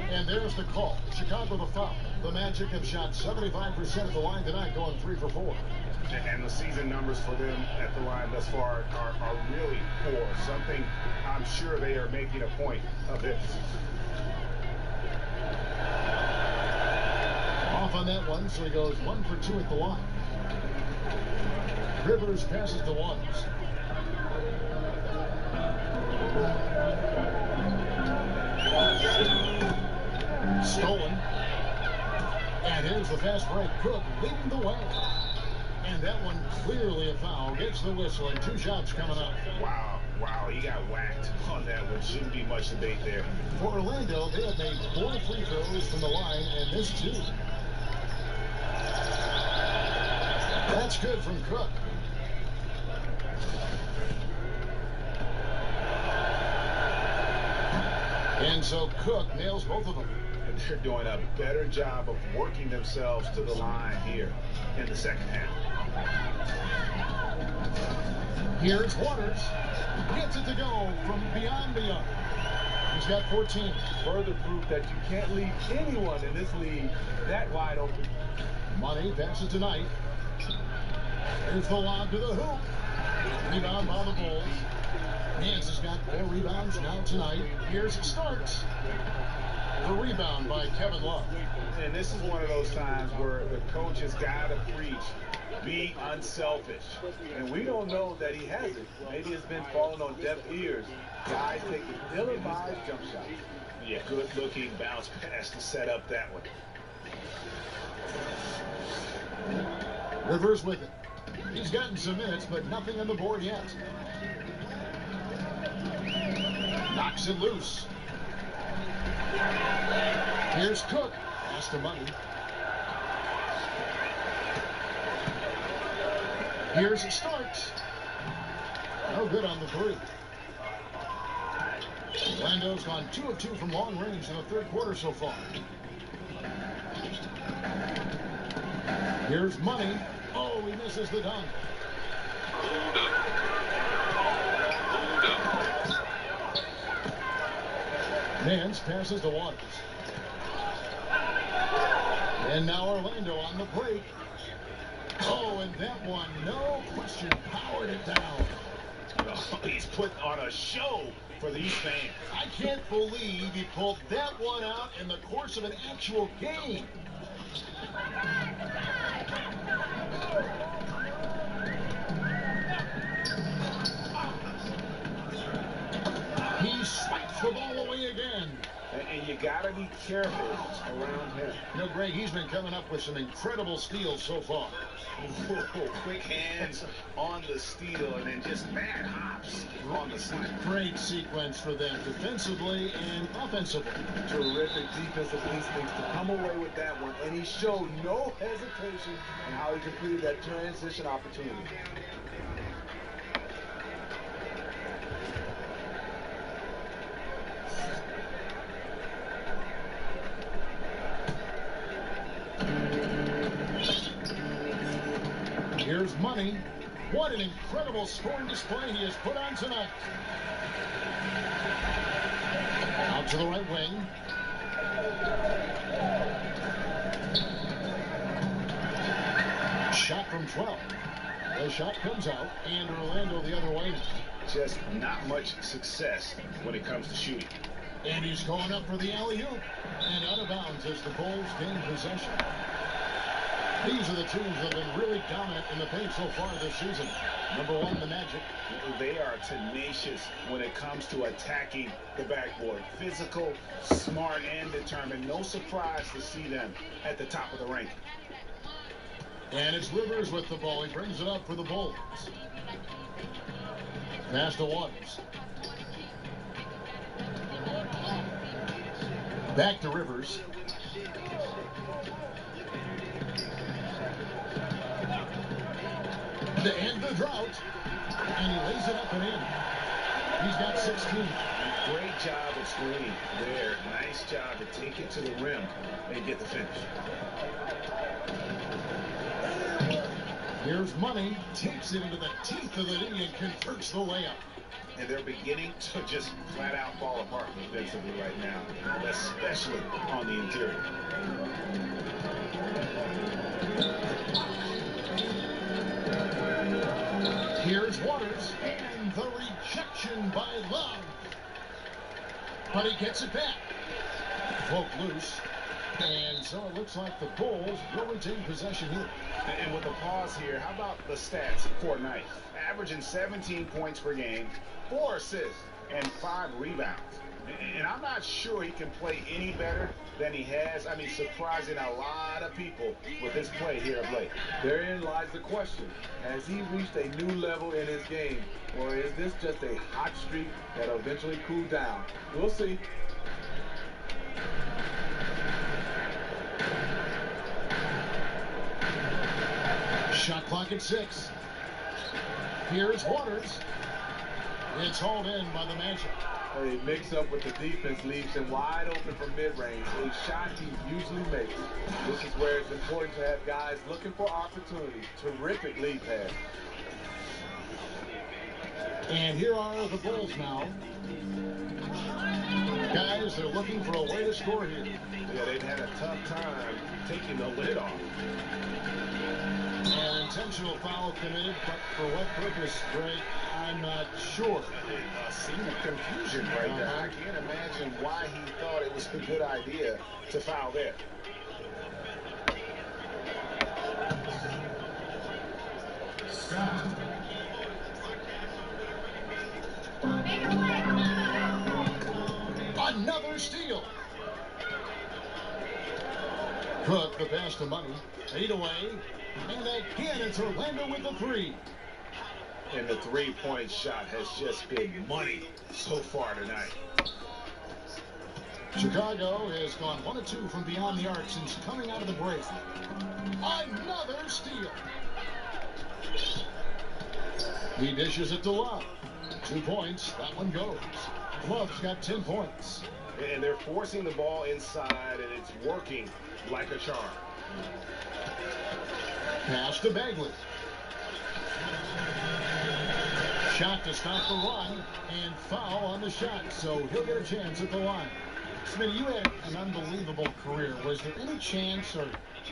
D: And there's the call. Chicago the foul. The Magic have shot 75% at the line tonight, going 3 for 4.
C: And the season numbers for them at the line thus far are really poor. Something I'm sure they are making a point of emphasis.
D: Off on that one, so he goes 1 for 2 at the line. Rivers passes to Waters. Stolen. And here's the fast break. Cook leading the way. And that one clearly a foul. Gets the whistle and 2 shots coming up.
C: Wow, he got whacked on that one. Shouldn't be much debate there.
D: For Orlando, they have made 4 free throws from the line and missed 2. That's good from Cook. And so Cook nails both of them.
C: And they're doing a better job of working themselves to the line here in the second half.
D: Here's Waters. Gets it to go from beyond the arc. He's got 14.
C: Further proof that you can't leave anyone in this league that wide open.
D: Money passes to Knight. Here's the lob to the hoop. Rebound by the Bulls. Nance has got 4 rebounds now tonight. Here's Starks. The rebound by Kevin Love.
C: And this is one of those times where the coach has got to preach, be unselfish. And we don't know that he has it. Maybe it's been falling on deaf ears. Guys taking ill-advised jump shots. Yeah, good-looking bounce pass to set up that one.
D: Rivers with it. He's gotten some minutes, but nothing on the board yet. Knocks it loose. Here's Cook. Pass to Money. Here's Starks. No good on the 3. Orlando's gone 2 of 2 from long range in the third quarter so far. Here's Money. Oh, he misses the dunk. Nance passes to Waters. And now Orlando on the break. Oh, and that one, no question, powered it down.
C: Oh, he's put on a show for these fans.
D: I can't believe he pulled that one out in the course of an actual game. He swipes the ball away again.
C: And you got to be careful around him.
D: You know, Greg, he's been coming up with some incredible steals so far.
C: Quick hands on the steal and then just mad hops on the side.
D: Great sequence for them defensively and offensively.
C: Terrific defensive instincts to come away with that one. And he showed no hesitation in how he completed that transition opportunity.
D: Here's Money. What an incredible scoring display he has put on tonight. Out to the right wing. Shot from 12. The shot comes out, and Orlando the other way.
C: Just not much success when it comes to shooting.
D: And he's going up for the alley-oop. And out of bounds as the Bulls gain possession. These are the teams that have been really dominant in the paint so far this season. Number 1, the Magic.
C: They are tenacious when it comes to attacking the backboard. Physical, smart, and determined. No surprise to see them at the top of the ranking.
D: And it's Rivers with the ball. He brings it up for the Bulls. Pass to Waters. Back to Rivers. To end the drought. And he lays it up and in. He's got 16.
E: Great job of screening there. Nice job to take it to the rim and get the finish.
D: Here's Money, takes it into the teeth of the knee and converts the layup.
E: And they're beginning to just flat out fall apart defensively right now, especially on the interior.
D: Here's Waters, and the rejection by Love. But he gets it back. Broke loose. And so it looks like the Bulls will retain possession here.
E: And with the pause here, how about the stats for Knight? Averaging 17 points per game, 4 assists, and 5 rebounds. And I'm not sure he can play any better than he has. I mean, surprising a lot of people with his play here of late.
C: Therein lies the question. Has he reached a new level in his game? Or is this just a hot streak that'll eventually cool down? We'll see.
D: Shot clock at 6. Here's Waters. It's hauled in by the Magic.
C: A mix-up with the defense leaves him wide open from mid-range, a shot he usually makes. This is where it's important to have guys looking for opportunities. Terrific lead pass.
D: And here are the Bulls now. Guys, they're looking for a way to score here.
E: Yeah, they've had a tough time taking the lid off.
D: An intentional foul committed, but for what purpose, Greg, I'm not sure.
E: A scene of confusion right there. I can't imagine why he thought it was a good idea to foul there.
D: Another steal. Cook the pass to Money. 8 away. And again, it's Orlando with the 3.
E: And the three-point shot has just been money so far tonight.
D: Chicago has gone 1 of 2 from beyond the arc since coming out of the break. Another steal. He dishes it to Love. 2 points. That one goes. Love's got 10 points.
E: And they're forcing the ball inside, and it's working like a charm.
D: Pass to Bagley. Shot to stop the run, and foul on the shot, so he'll get a chance at the line. Smitty, you had an unbelievable career. Was there any chance or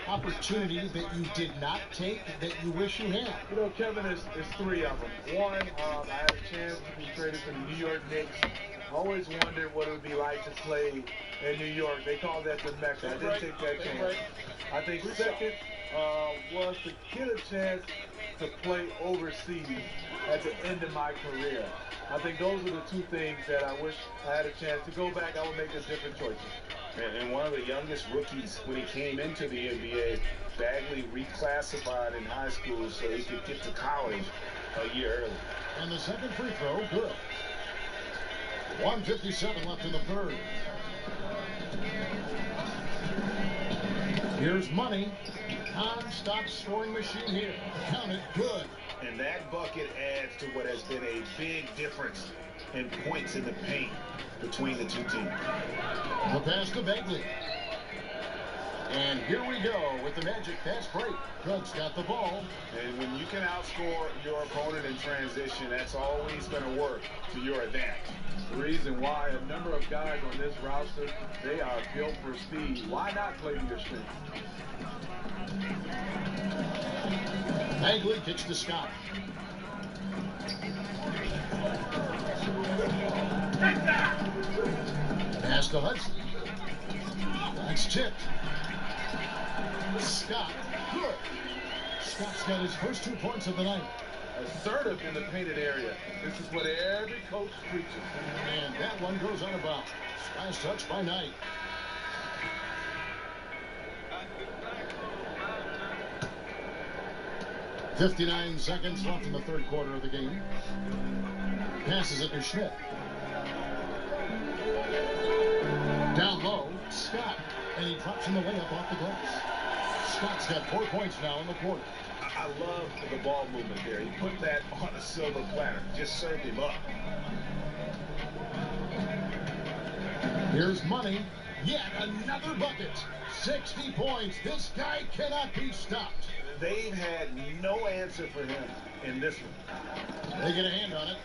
D: opportunity that you did not take that you wish you had?
C: You know, Kevin, there's 3 of them. One, I had a chance to be traded to the New York Knicks. I always wondered what it would be like to play in New York. They call that the Mecca. I didn't take that chance. I think second was to get a chance to play overseas at the end of my career. I think those are the 2 things that I wish I had a chance to go back. I would make a different choice.
E: And one of the youngest rookies when he came into the NBA, Bagley reclassified in high school so he could get to college a year early.
D: And the second free throw, good. 1:57 left in the third. Here's Money. Non-stop scoring machine here. Count it, good.
E: And that bucket adds to what has been a big difference in points in the paint between the 2 teams.
D: The pass to Bagley. And here we go with the Magic fast break. Cook's got the ball.
E: And when you can outscore your opponent in transition, that's always going to work to your advantage.
C: The reason why a number of guys on this roster, they are built for speed. Why not play to your strength?
D: Bagley kicks to Scott. Pass to Hudson. That's tipped. Scott, good. Scott's got his first 2 points of the night.
C: Assertive in the painted area. This is what every coach preaches.
D: And that one goes out of bounds. Nice touch by Knight. .59 seconds left in the third quarter of the game. Passes it to Schmidt. Down low, Scott. And he drops in the layup off the glass. Scott's got 4 points now in the quarter.
E: I love the ball movement there. He put that on a silver platter. Just served him up.
D: Here's Money. Yet another bucket. 60 points. This guy cannot be stopped.
C: They've had no answer for him in this one.
D: They get a hand on it.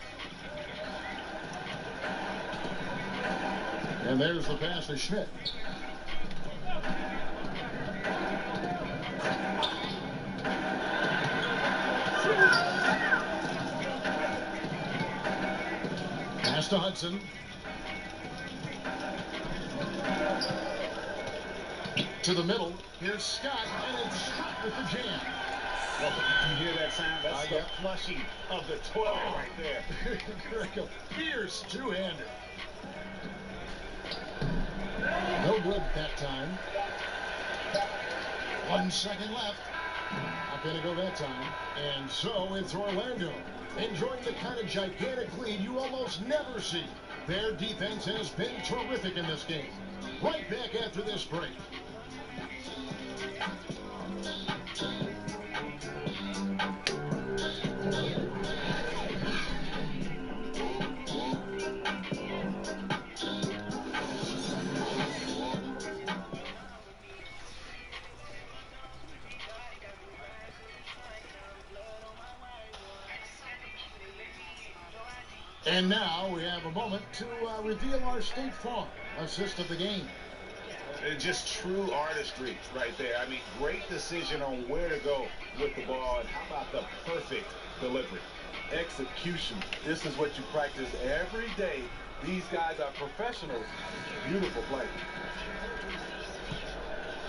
D: And there's the pass to Schmidt. Pass to Hudson. To the middle. Here's Scott, and it's Scott with the jam.
C: Well, you hear that sound? That's the flushing of the toilet right there.
D: Like a fierce two-hander. No good that time. 1 second left. Not going to go that time. And so it's Orlando, enjoying the kind of gigantic lead you almost never see. Their defense has been terrific in this game. Right back after this break. And now we have a moment to reveal our State Farm assist of the game.
C: Just true artistry right there. I mean, great decision on where to go with the ball, and how about the perfect delivery?
H: Execution. This is what you practice every day. These guys are professionals. Beautiful play.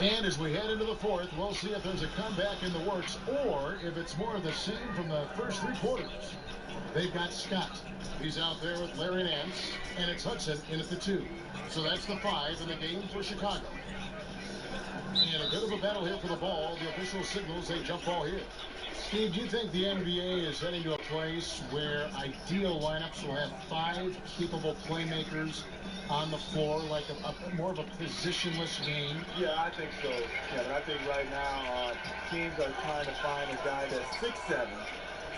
D: And as we head into the fourth, we'll see if there's a comeback in the works or if it's more of the same from the first three quarters. They've got Scott. He's out there with Larry Nance, and it's Hudson in at the 2. So that's the 5 in the game for Chicago. And a bit of a battle here for the ball. The official signals a jump ball here. Steve, do you think the NBA is heading to a place where ideal lineups will have 5 capable playmakers on the floor, like more of a positionless game?
H: Yeah, I think so. Yeah, but I think right now teams are trying to find a guy that's 6'7",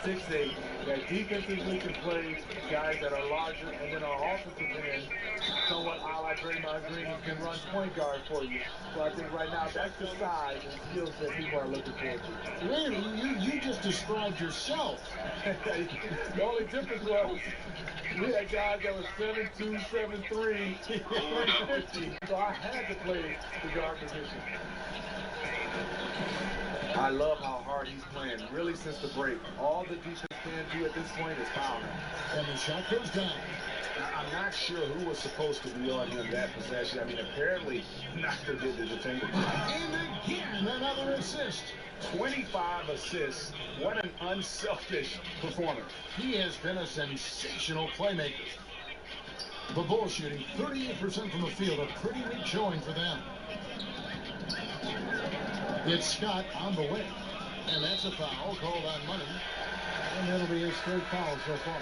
H: 6'8", that defensively can play, guys that are larger, and then our offensive end, somewhat a la Draymond Green, can run point guard for you. So I think right now that's the size and skills that people are looking forward to.
D: Really? You just described yourself.
H: The only difference was we had guys that were 7'2", 7'3", 350, so I had to play the guard position. I love how hard he's playing, really since the break. All the defense can do at this point is foul.
D: And the shot goes down.
C: I'm not sure who was supposed to be on him that possession. I mean, apparently not to get the defender.
D: And again, another assist.
C: 25 assists. What an unselfish performer.
D: He has been a sensational playmaker. The Bulls shooting 38% from the field, a pretty weak showing for them. It's Scott on the wing, and that's a foul called on Money, and that'll be his third foul so far.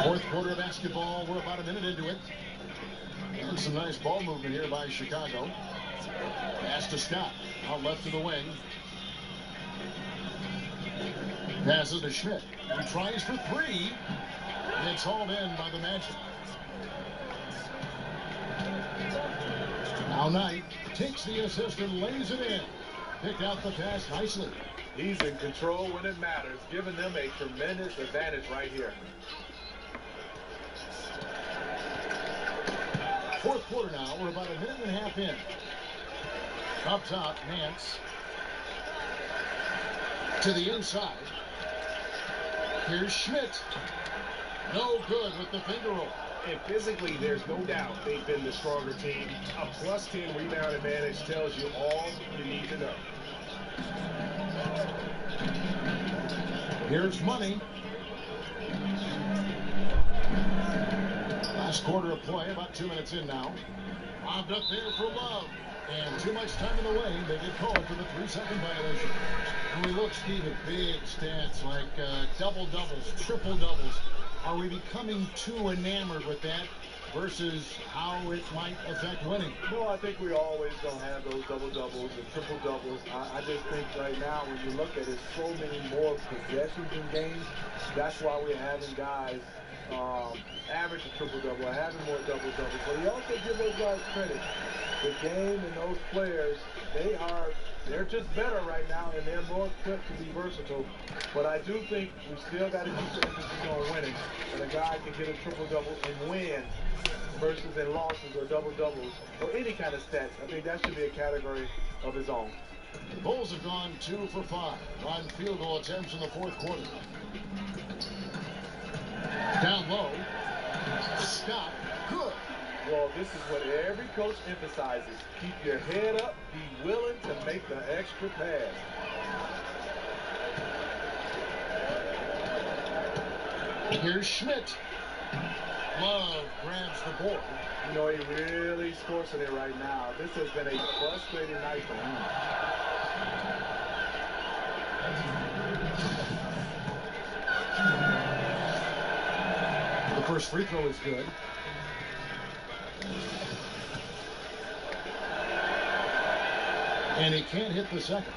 D: Fourth quarter of basketball, we're about a minute into it. And some nice ball movement here by Chicago. Pass to Scott, out left to the wing. Passes to Schmidt. He tries for 3. It's hauled in by the Magic. Now Knight takes the assist and lays it in. Picked out the pass nicely.
H: He's in control when it matters, giving them a tremendous advantage right here.
D: Fourth quarter now, we're about a minute and a half in. Up top, Nance. To the inside. Here's Schmidt. No good with the finger roll.
C: And physically, there's no doubt they've been the stronger team. A plus 10 rebound advantage tells you all you need to know.
D: Here's Money. Last quarter of play, about 2 minutes in now. Lobbed up there for Love. And too much time in the lane. They get called for the 3-second violation. And we look, Steve, at big stats like double-doubles, triple-doubles. Are we becoming too enamored with that? versus how it might affect winning.
H: No, I think we're always going to have those double-doubles and triple-doubles. I just think right now when you look at it, so many more possessions in games. That's why we're having guys average a triple-double, having more double-doubles. But you also give those guys credit. The game and those players, they're just better right now, and they're more equipped to be versatile. But I do think we still got to keep the emphasis on winning. And a guy can get a triple-double and win versus in losses or double-doubles or any kind of stats. I think that should be a category of his own.
D: The Bulls have gone 2 for 5 on field goal attempts in the fourth quarter. Down low, Scott, good.
H: Well, this is what every coach emphasizes. Keep your head up, be willing to make the extra pass.
D: Here's Schmidt. Love grabs the board.
H: You know, he really is forcing it right now. This has been a frustrating night for him.
D: The first free throw is good. And he can't hit the second.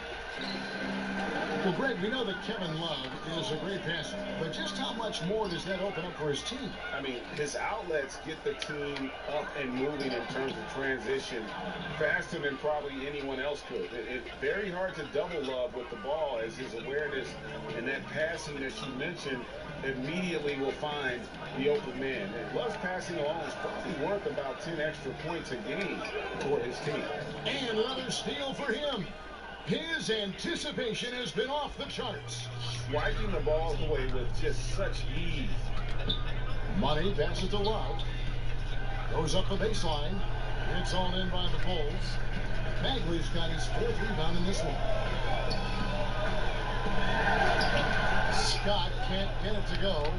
D: Well, Greg, we know that Kevin Love is a great passer, but just how much more does that open up for his team?
E: I mean, his outlets get the team up and moving in terms of transition faster than probably anyone else could. It's very hard to double Love with the ball, as his awareness and that passing that you mentioned immediately will find the open man. And Love's passing alone is probably worth about 10 extra points a game for his team.
D: And another steal for him. His anticipation has been off the charts.
E: Swiping the ball away with just such ease.
D: Money passes to Love. Goes up the baseline. It's all in by the Bulls. Bagley's got his fourth rebound in this one. Scott can't get it to go.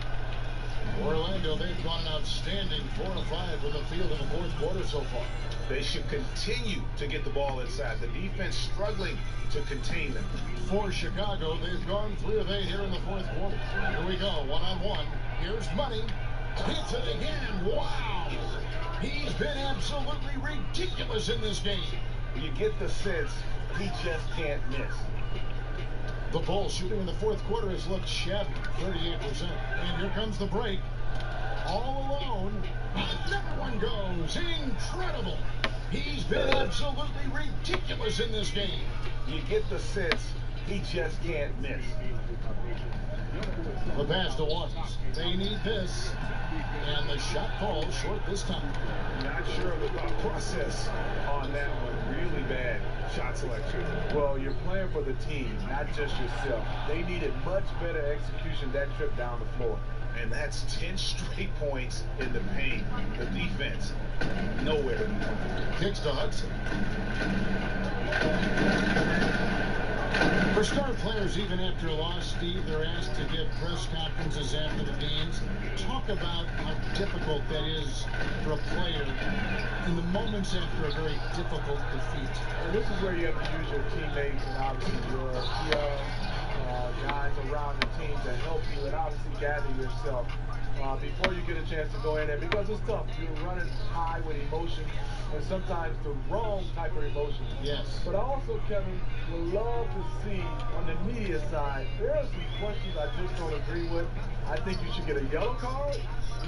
D: Orlando, they've gone an outstanding 4 of 5 from the field in the fourth quarter so far.
E: They should continue to get the ball inside. The defense struggling to contain them.
D: For Chicago, they've gone 3 of 8 here in the fourth quarter. Here we go, one-on-one. Here's Money. Hits it again. Wow! He's been absolutely ridiculous in this game.
E: You get the sense he just can't miss.
D: The Bulls shooting in the fourth quarter has looked shabby, 38%. And here comes the break. All alone. Another one goes. Incredible. He's been absolutely ridiculous in this game.
E: You get the sense he just can't miss.
D: The pass to Waters. They need this. And the shot falls short this time.
E: Not sure of the thought process on that one. Really bad shot selection.
H: Well, you're playing for the team, not just yourself. They needed much better execution that trip down the floor.
E: And that's 10 straight points in the paint. The defense, nowhere to be found.
D: Kicks to Hudson. For star players, even after a loss, Steve, they're asked to give press conferences after the games. Talk about how difficult that is for a player in the moments after a very difficult defeat.
H: And this is where you have to use your teammates and obviously your guys around the team to help you and obviously gather yourself before you get a chance to go in there, because it's tough. You're running high with emotion and sometimes the wrong type of emotion.
D: Yes.
H: But I also, Kevin, would love to see on the media side, there are some questions I just don't agree with. I think you should get a yellow card.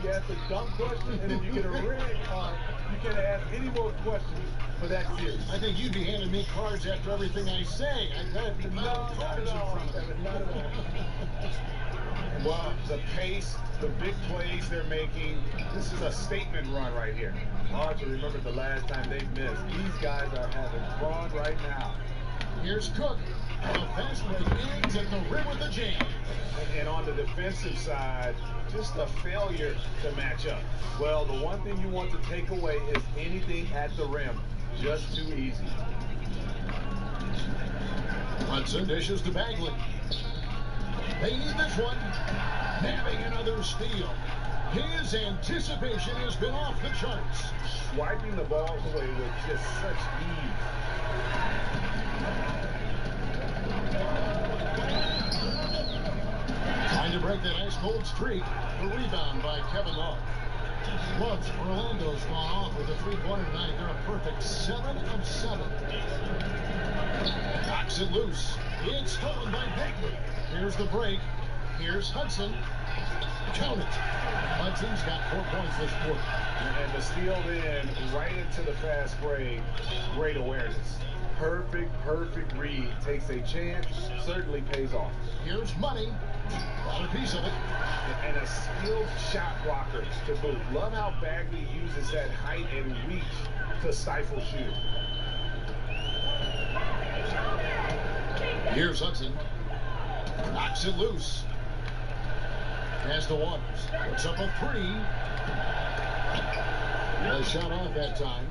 H: You ask a dumb question, and if you get a red card, you can't ask any more questions for that series.
D: I think you'd be handing me cards after everything I say.
H: Not at all.
E: Well, the pace, the big plays they're making, this is a statement run right here.
H: Hard to remember the last time they missed. These guys are having fun right now.
D: Here's Cook. The pass ends at the rim with the jam.
E: And on the defensive side, just a failure to match up.
H: Well, the one thing you want to take away is anything at the rim. Just too easy.
D: Hudson dishes to Bagley. They need this one. Nabbing another steal. His anticipation has been off the charts.
E: Swiping the ball away with just such ease.
D: Trying to break that ice cold streak. The rebound by Kevin Love. Look, Orlando's gone off with a three-pointer tonight. They're a perfect 7 of 7. Knocks it loose. It's stolen by Bagley. Here's the break. Here's Hudson. Count it. Hudson's got 4 points this quarter.
E: And the steal then right into the fast break. Great awareness. Perfect read. Takes a chance. Certainly pays off.
D: Here's Money. Got a piece of it.
E: And a skilled shot blocker to boot. Love how Bagley uses that height and reach to stifle shooting.
D: Here's Hudson. Knocks it loose. Has the ones. Puts up a 3. Well, shot off that time.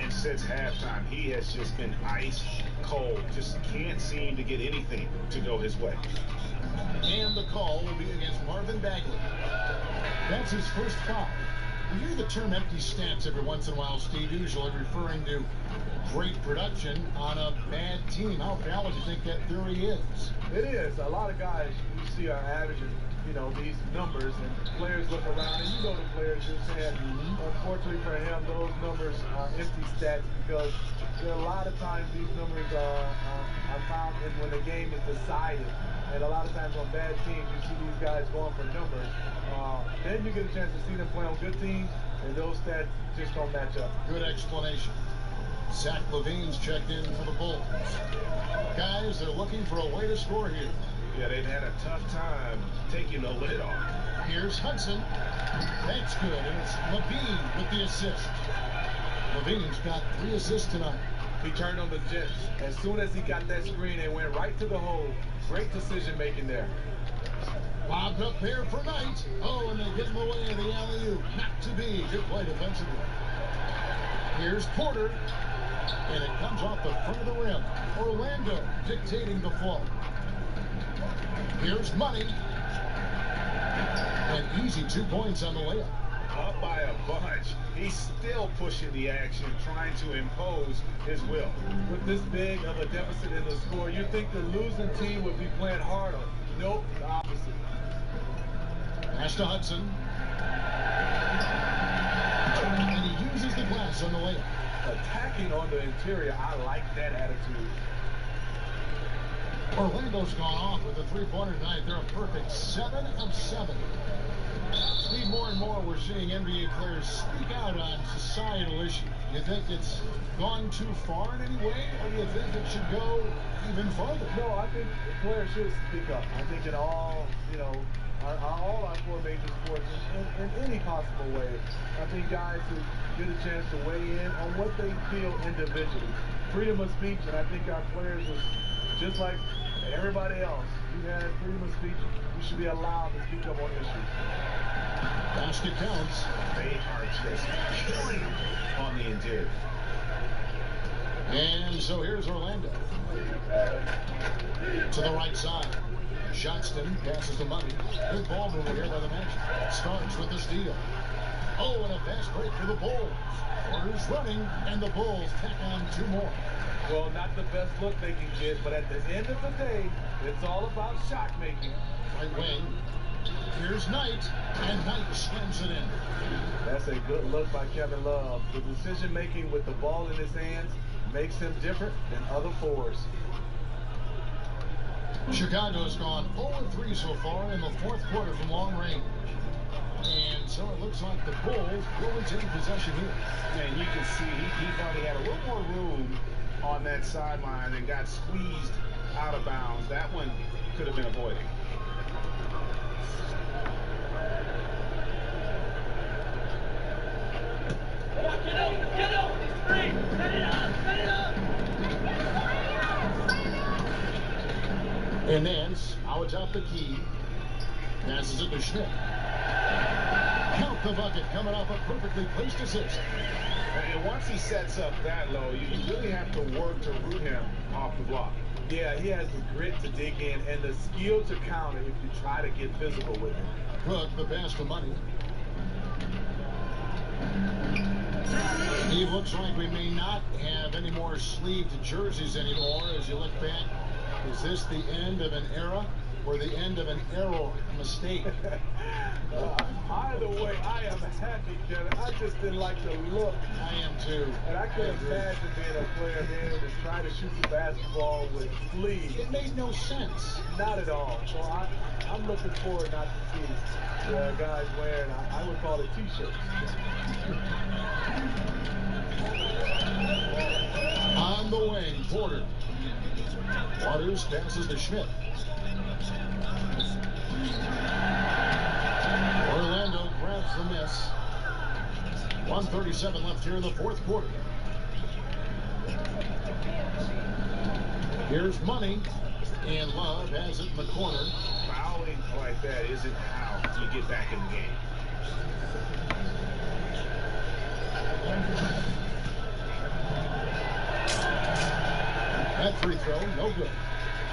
E: And since halftime, he has just been ice cold. Just can't seem to get anything to go his way.
D: And the call will be against Marvin Bagley. That's his first foul. You hear the term empty stats every once in a while, Steve, usually referring to great production on a bad team. How valid do you think that theory is?
H: It is. A lot of guys you see are averaging, these numbers, and players look around, and the players are saying, unfortunately for him, those numbers are empty stats because there are a lot of times these numbers are found when the game is decided. And a lot of times on bad teams, you see these guys going for numbers. Then you get a chance to see them play on good teams, and those stats just don't match up.
D: Good explanation. Zach LaVine's checked in for the Bulls. Guys, they're looking for a way to score here.
E: Yeah, they've had a tough time taking the lid off.
D: Here's Hudson. That's good, and it's LaVine with the assist. LaVine's got 3 assists tonight.
H: He turned on the Jets. As soon as he got that screen, they went right to the hole. Great decision making there.
D: Bobbed up there for Knight. Oh, and they get in the way of the alley-oop. Not to be. Good play defensively. Here's Porter. And it comes off the front of the rim. Orlando dictating the flow. Here's Money. An easy 2 points on the layup.
E: Up by a bunch. He's still pushing the action, trying to impose his will.
H: With this big of a deficit in the score, you'd think the losing team would be playing harder. Nope, the opposite.
D: Pass to Hudson. And he uses the glass on the layup.
H: Attacking on the interior, I like that attitude.
D: Orlando's gone off with a three-pointer tonight. They're a perfect 7 of 7. Steve, more and more we're seeing NBA players speak out on societal issues. You think it's gone too far in any way, or do you think it should go even farther?
H: No, I think players should speak up. I think in all, all our 4 major sports, in any possible way, I think guys should get a chance to weigh in on what they feel individually. Freedom of speech, and I think our players was just like everybody else. We had freedom of speech. We should be allowed to speak up on issues.
D: Basket counts.
E: They are just killing on the interior.
D: And so here's Orlando. To the right side. Johnston passes the Money. Good ball mover here by the Magic. Starks with the steal. Oh, and a fast break for the Bulls. Porter's running, and the Bulls tack on 2 more.
H: Well, not the best look they can get, but at the end of the day, it's all about shot making.
D: Right wing. Here's Knight, and Knight slams it in.
H: That's a good look by Kevin Love. The decision making with the ball in his hands makes him different than other 4s.
D: Chicago's gone 0-3 so far in the 4th quarter from long range. And so it looks like the Bulls will retain possession here.
E: And you can see he thought he had a little more room on that sideline and got squeezed out of bounds. That one could have been avoided.
I: Get up, set it up.
D: And Nance, out top the key, passes it to Schmidt. Count the bucket, coming off a perfectly placed assist.
E: And once he sets up that low, you really have to work to root him off the block.
H: Yeah, he has the grit to dig in and the skill to counter if you try to get physical with him.
D: Cook, the pass to Money. Steve, looks like we may not have any more sleeved jerseys anymore as you look back. Is this the end of an era? or the end of an arrow mistake?
H: Either way, I am happy, Kevin. I just didn't like the look.
D: I am too.
H: And I could imagine being a player being able to try to shoot the basketball with sleeves.
D: It made no sense.
H: Not at all. So I'm looking forward not to see the guys wearing, I would call it T-shirts.
D: On the wing, Porter. Waters passes to Schmidt. Orlando grabs the miss. 1:37 left here in the fourth quarter. Here's Money, and Love has it in the corner.
E: Fouling like that isn't how you get back in the game.
D: That free throw, no good.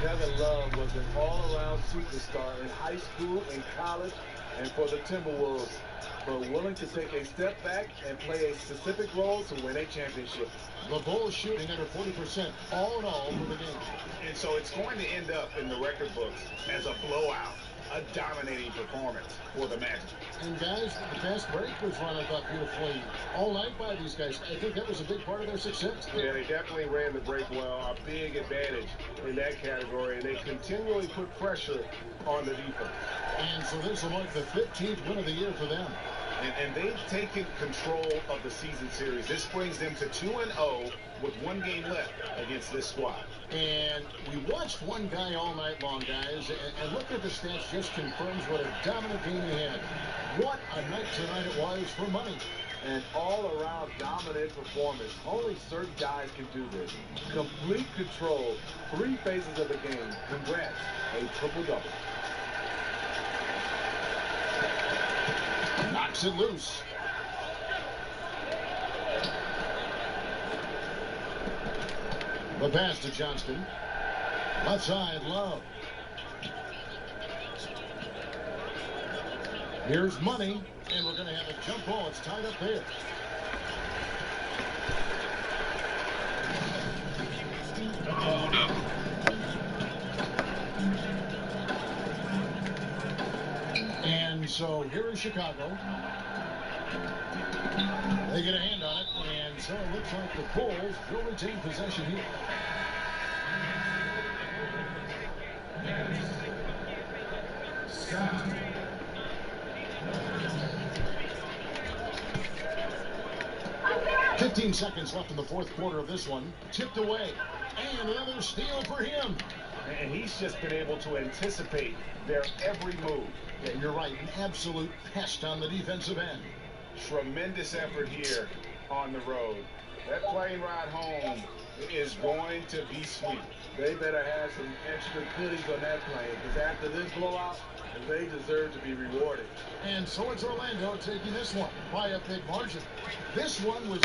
H: Kevin Love was an all-around superstar in high school, in college, and for the Timberwolves, but willing to take a step back and play a specific role to win a championship.
D: The Bulls shooting under 40% all in all for the game.
E: And so it's going to end up in the record books as a blowout, a dominating performance for the Magic.
D: And guys, the fast break was run, I thought, beautifully all night by these guys. I think that was a big part of their success.
E: Yeah, they definitely ran the break well, a big advantage in that category, and they continually put pressure on the defense.
D: And so this will mark the 15th win of the year for them.
E: And they've taken control of the season series. This brings them to 2-0 with one game left against this squad.
D: And we watched one guy all night long, guys, and looking at the stats just confirms what a dominant game they had. What a night tonight it was for Money.
H: An all-around dominant performance. Only certain guys can do this. Complete control, 3 phases of the game. Congrats, a triple-double.
D: Knocks it loose. The pass to Johnston. Left side, Love. Here's Money, and we're going to have a jump ball. It's tied up there. And so here is Chicago. They get a hand on it, and so it looks like the Bulls will retain possession here. Scott. 15 seconds left in the fourth quarter of this one. Tipped away, and another steal for him.
E: And he's just been able to anticipate their every move.
D: Yeah, you're right. An absolute pest on the defensive end.
E: Tremendous effort here on the road. That plane ride home is going to be sweet.
H: They better have some extra goodies on that plane, because after this blowout, they deserve to be rewarded.
D: And so it's Orlando taking this one by a big margin. This one was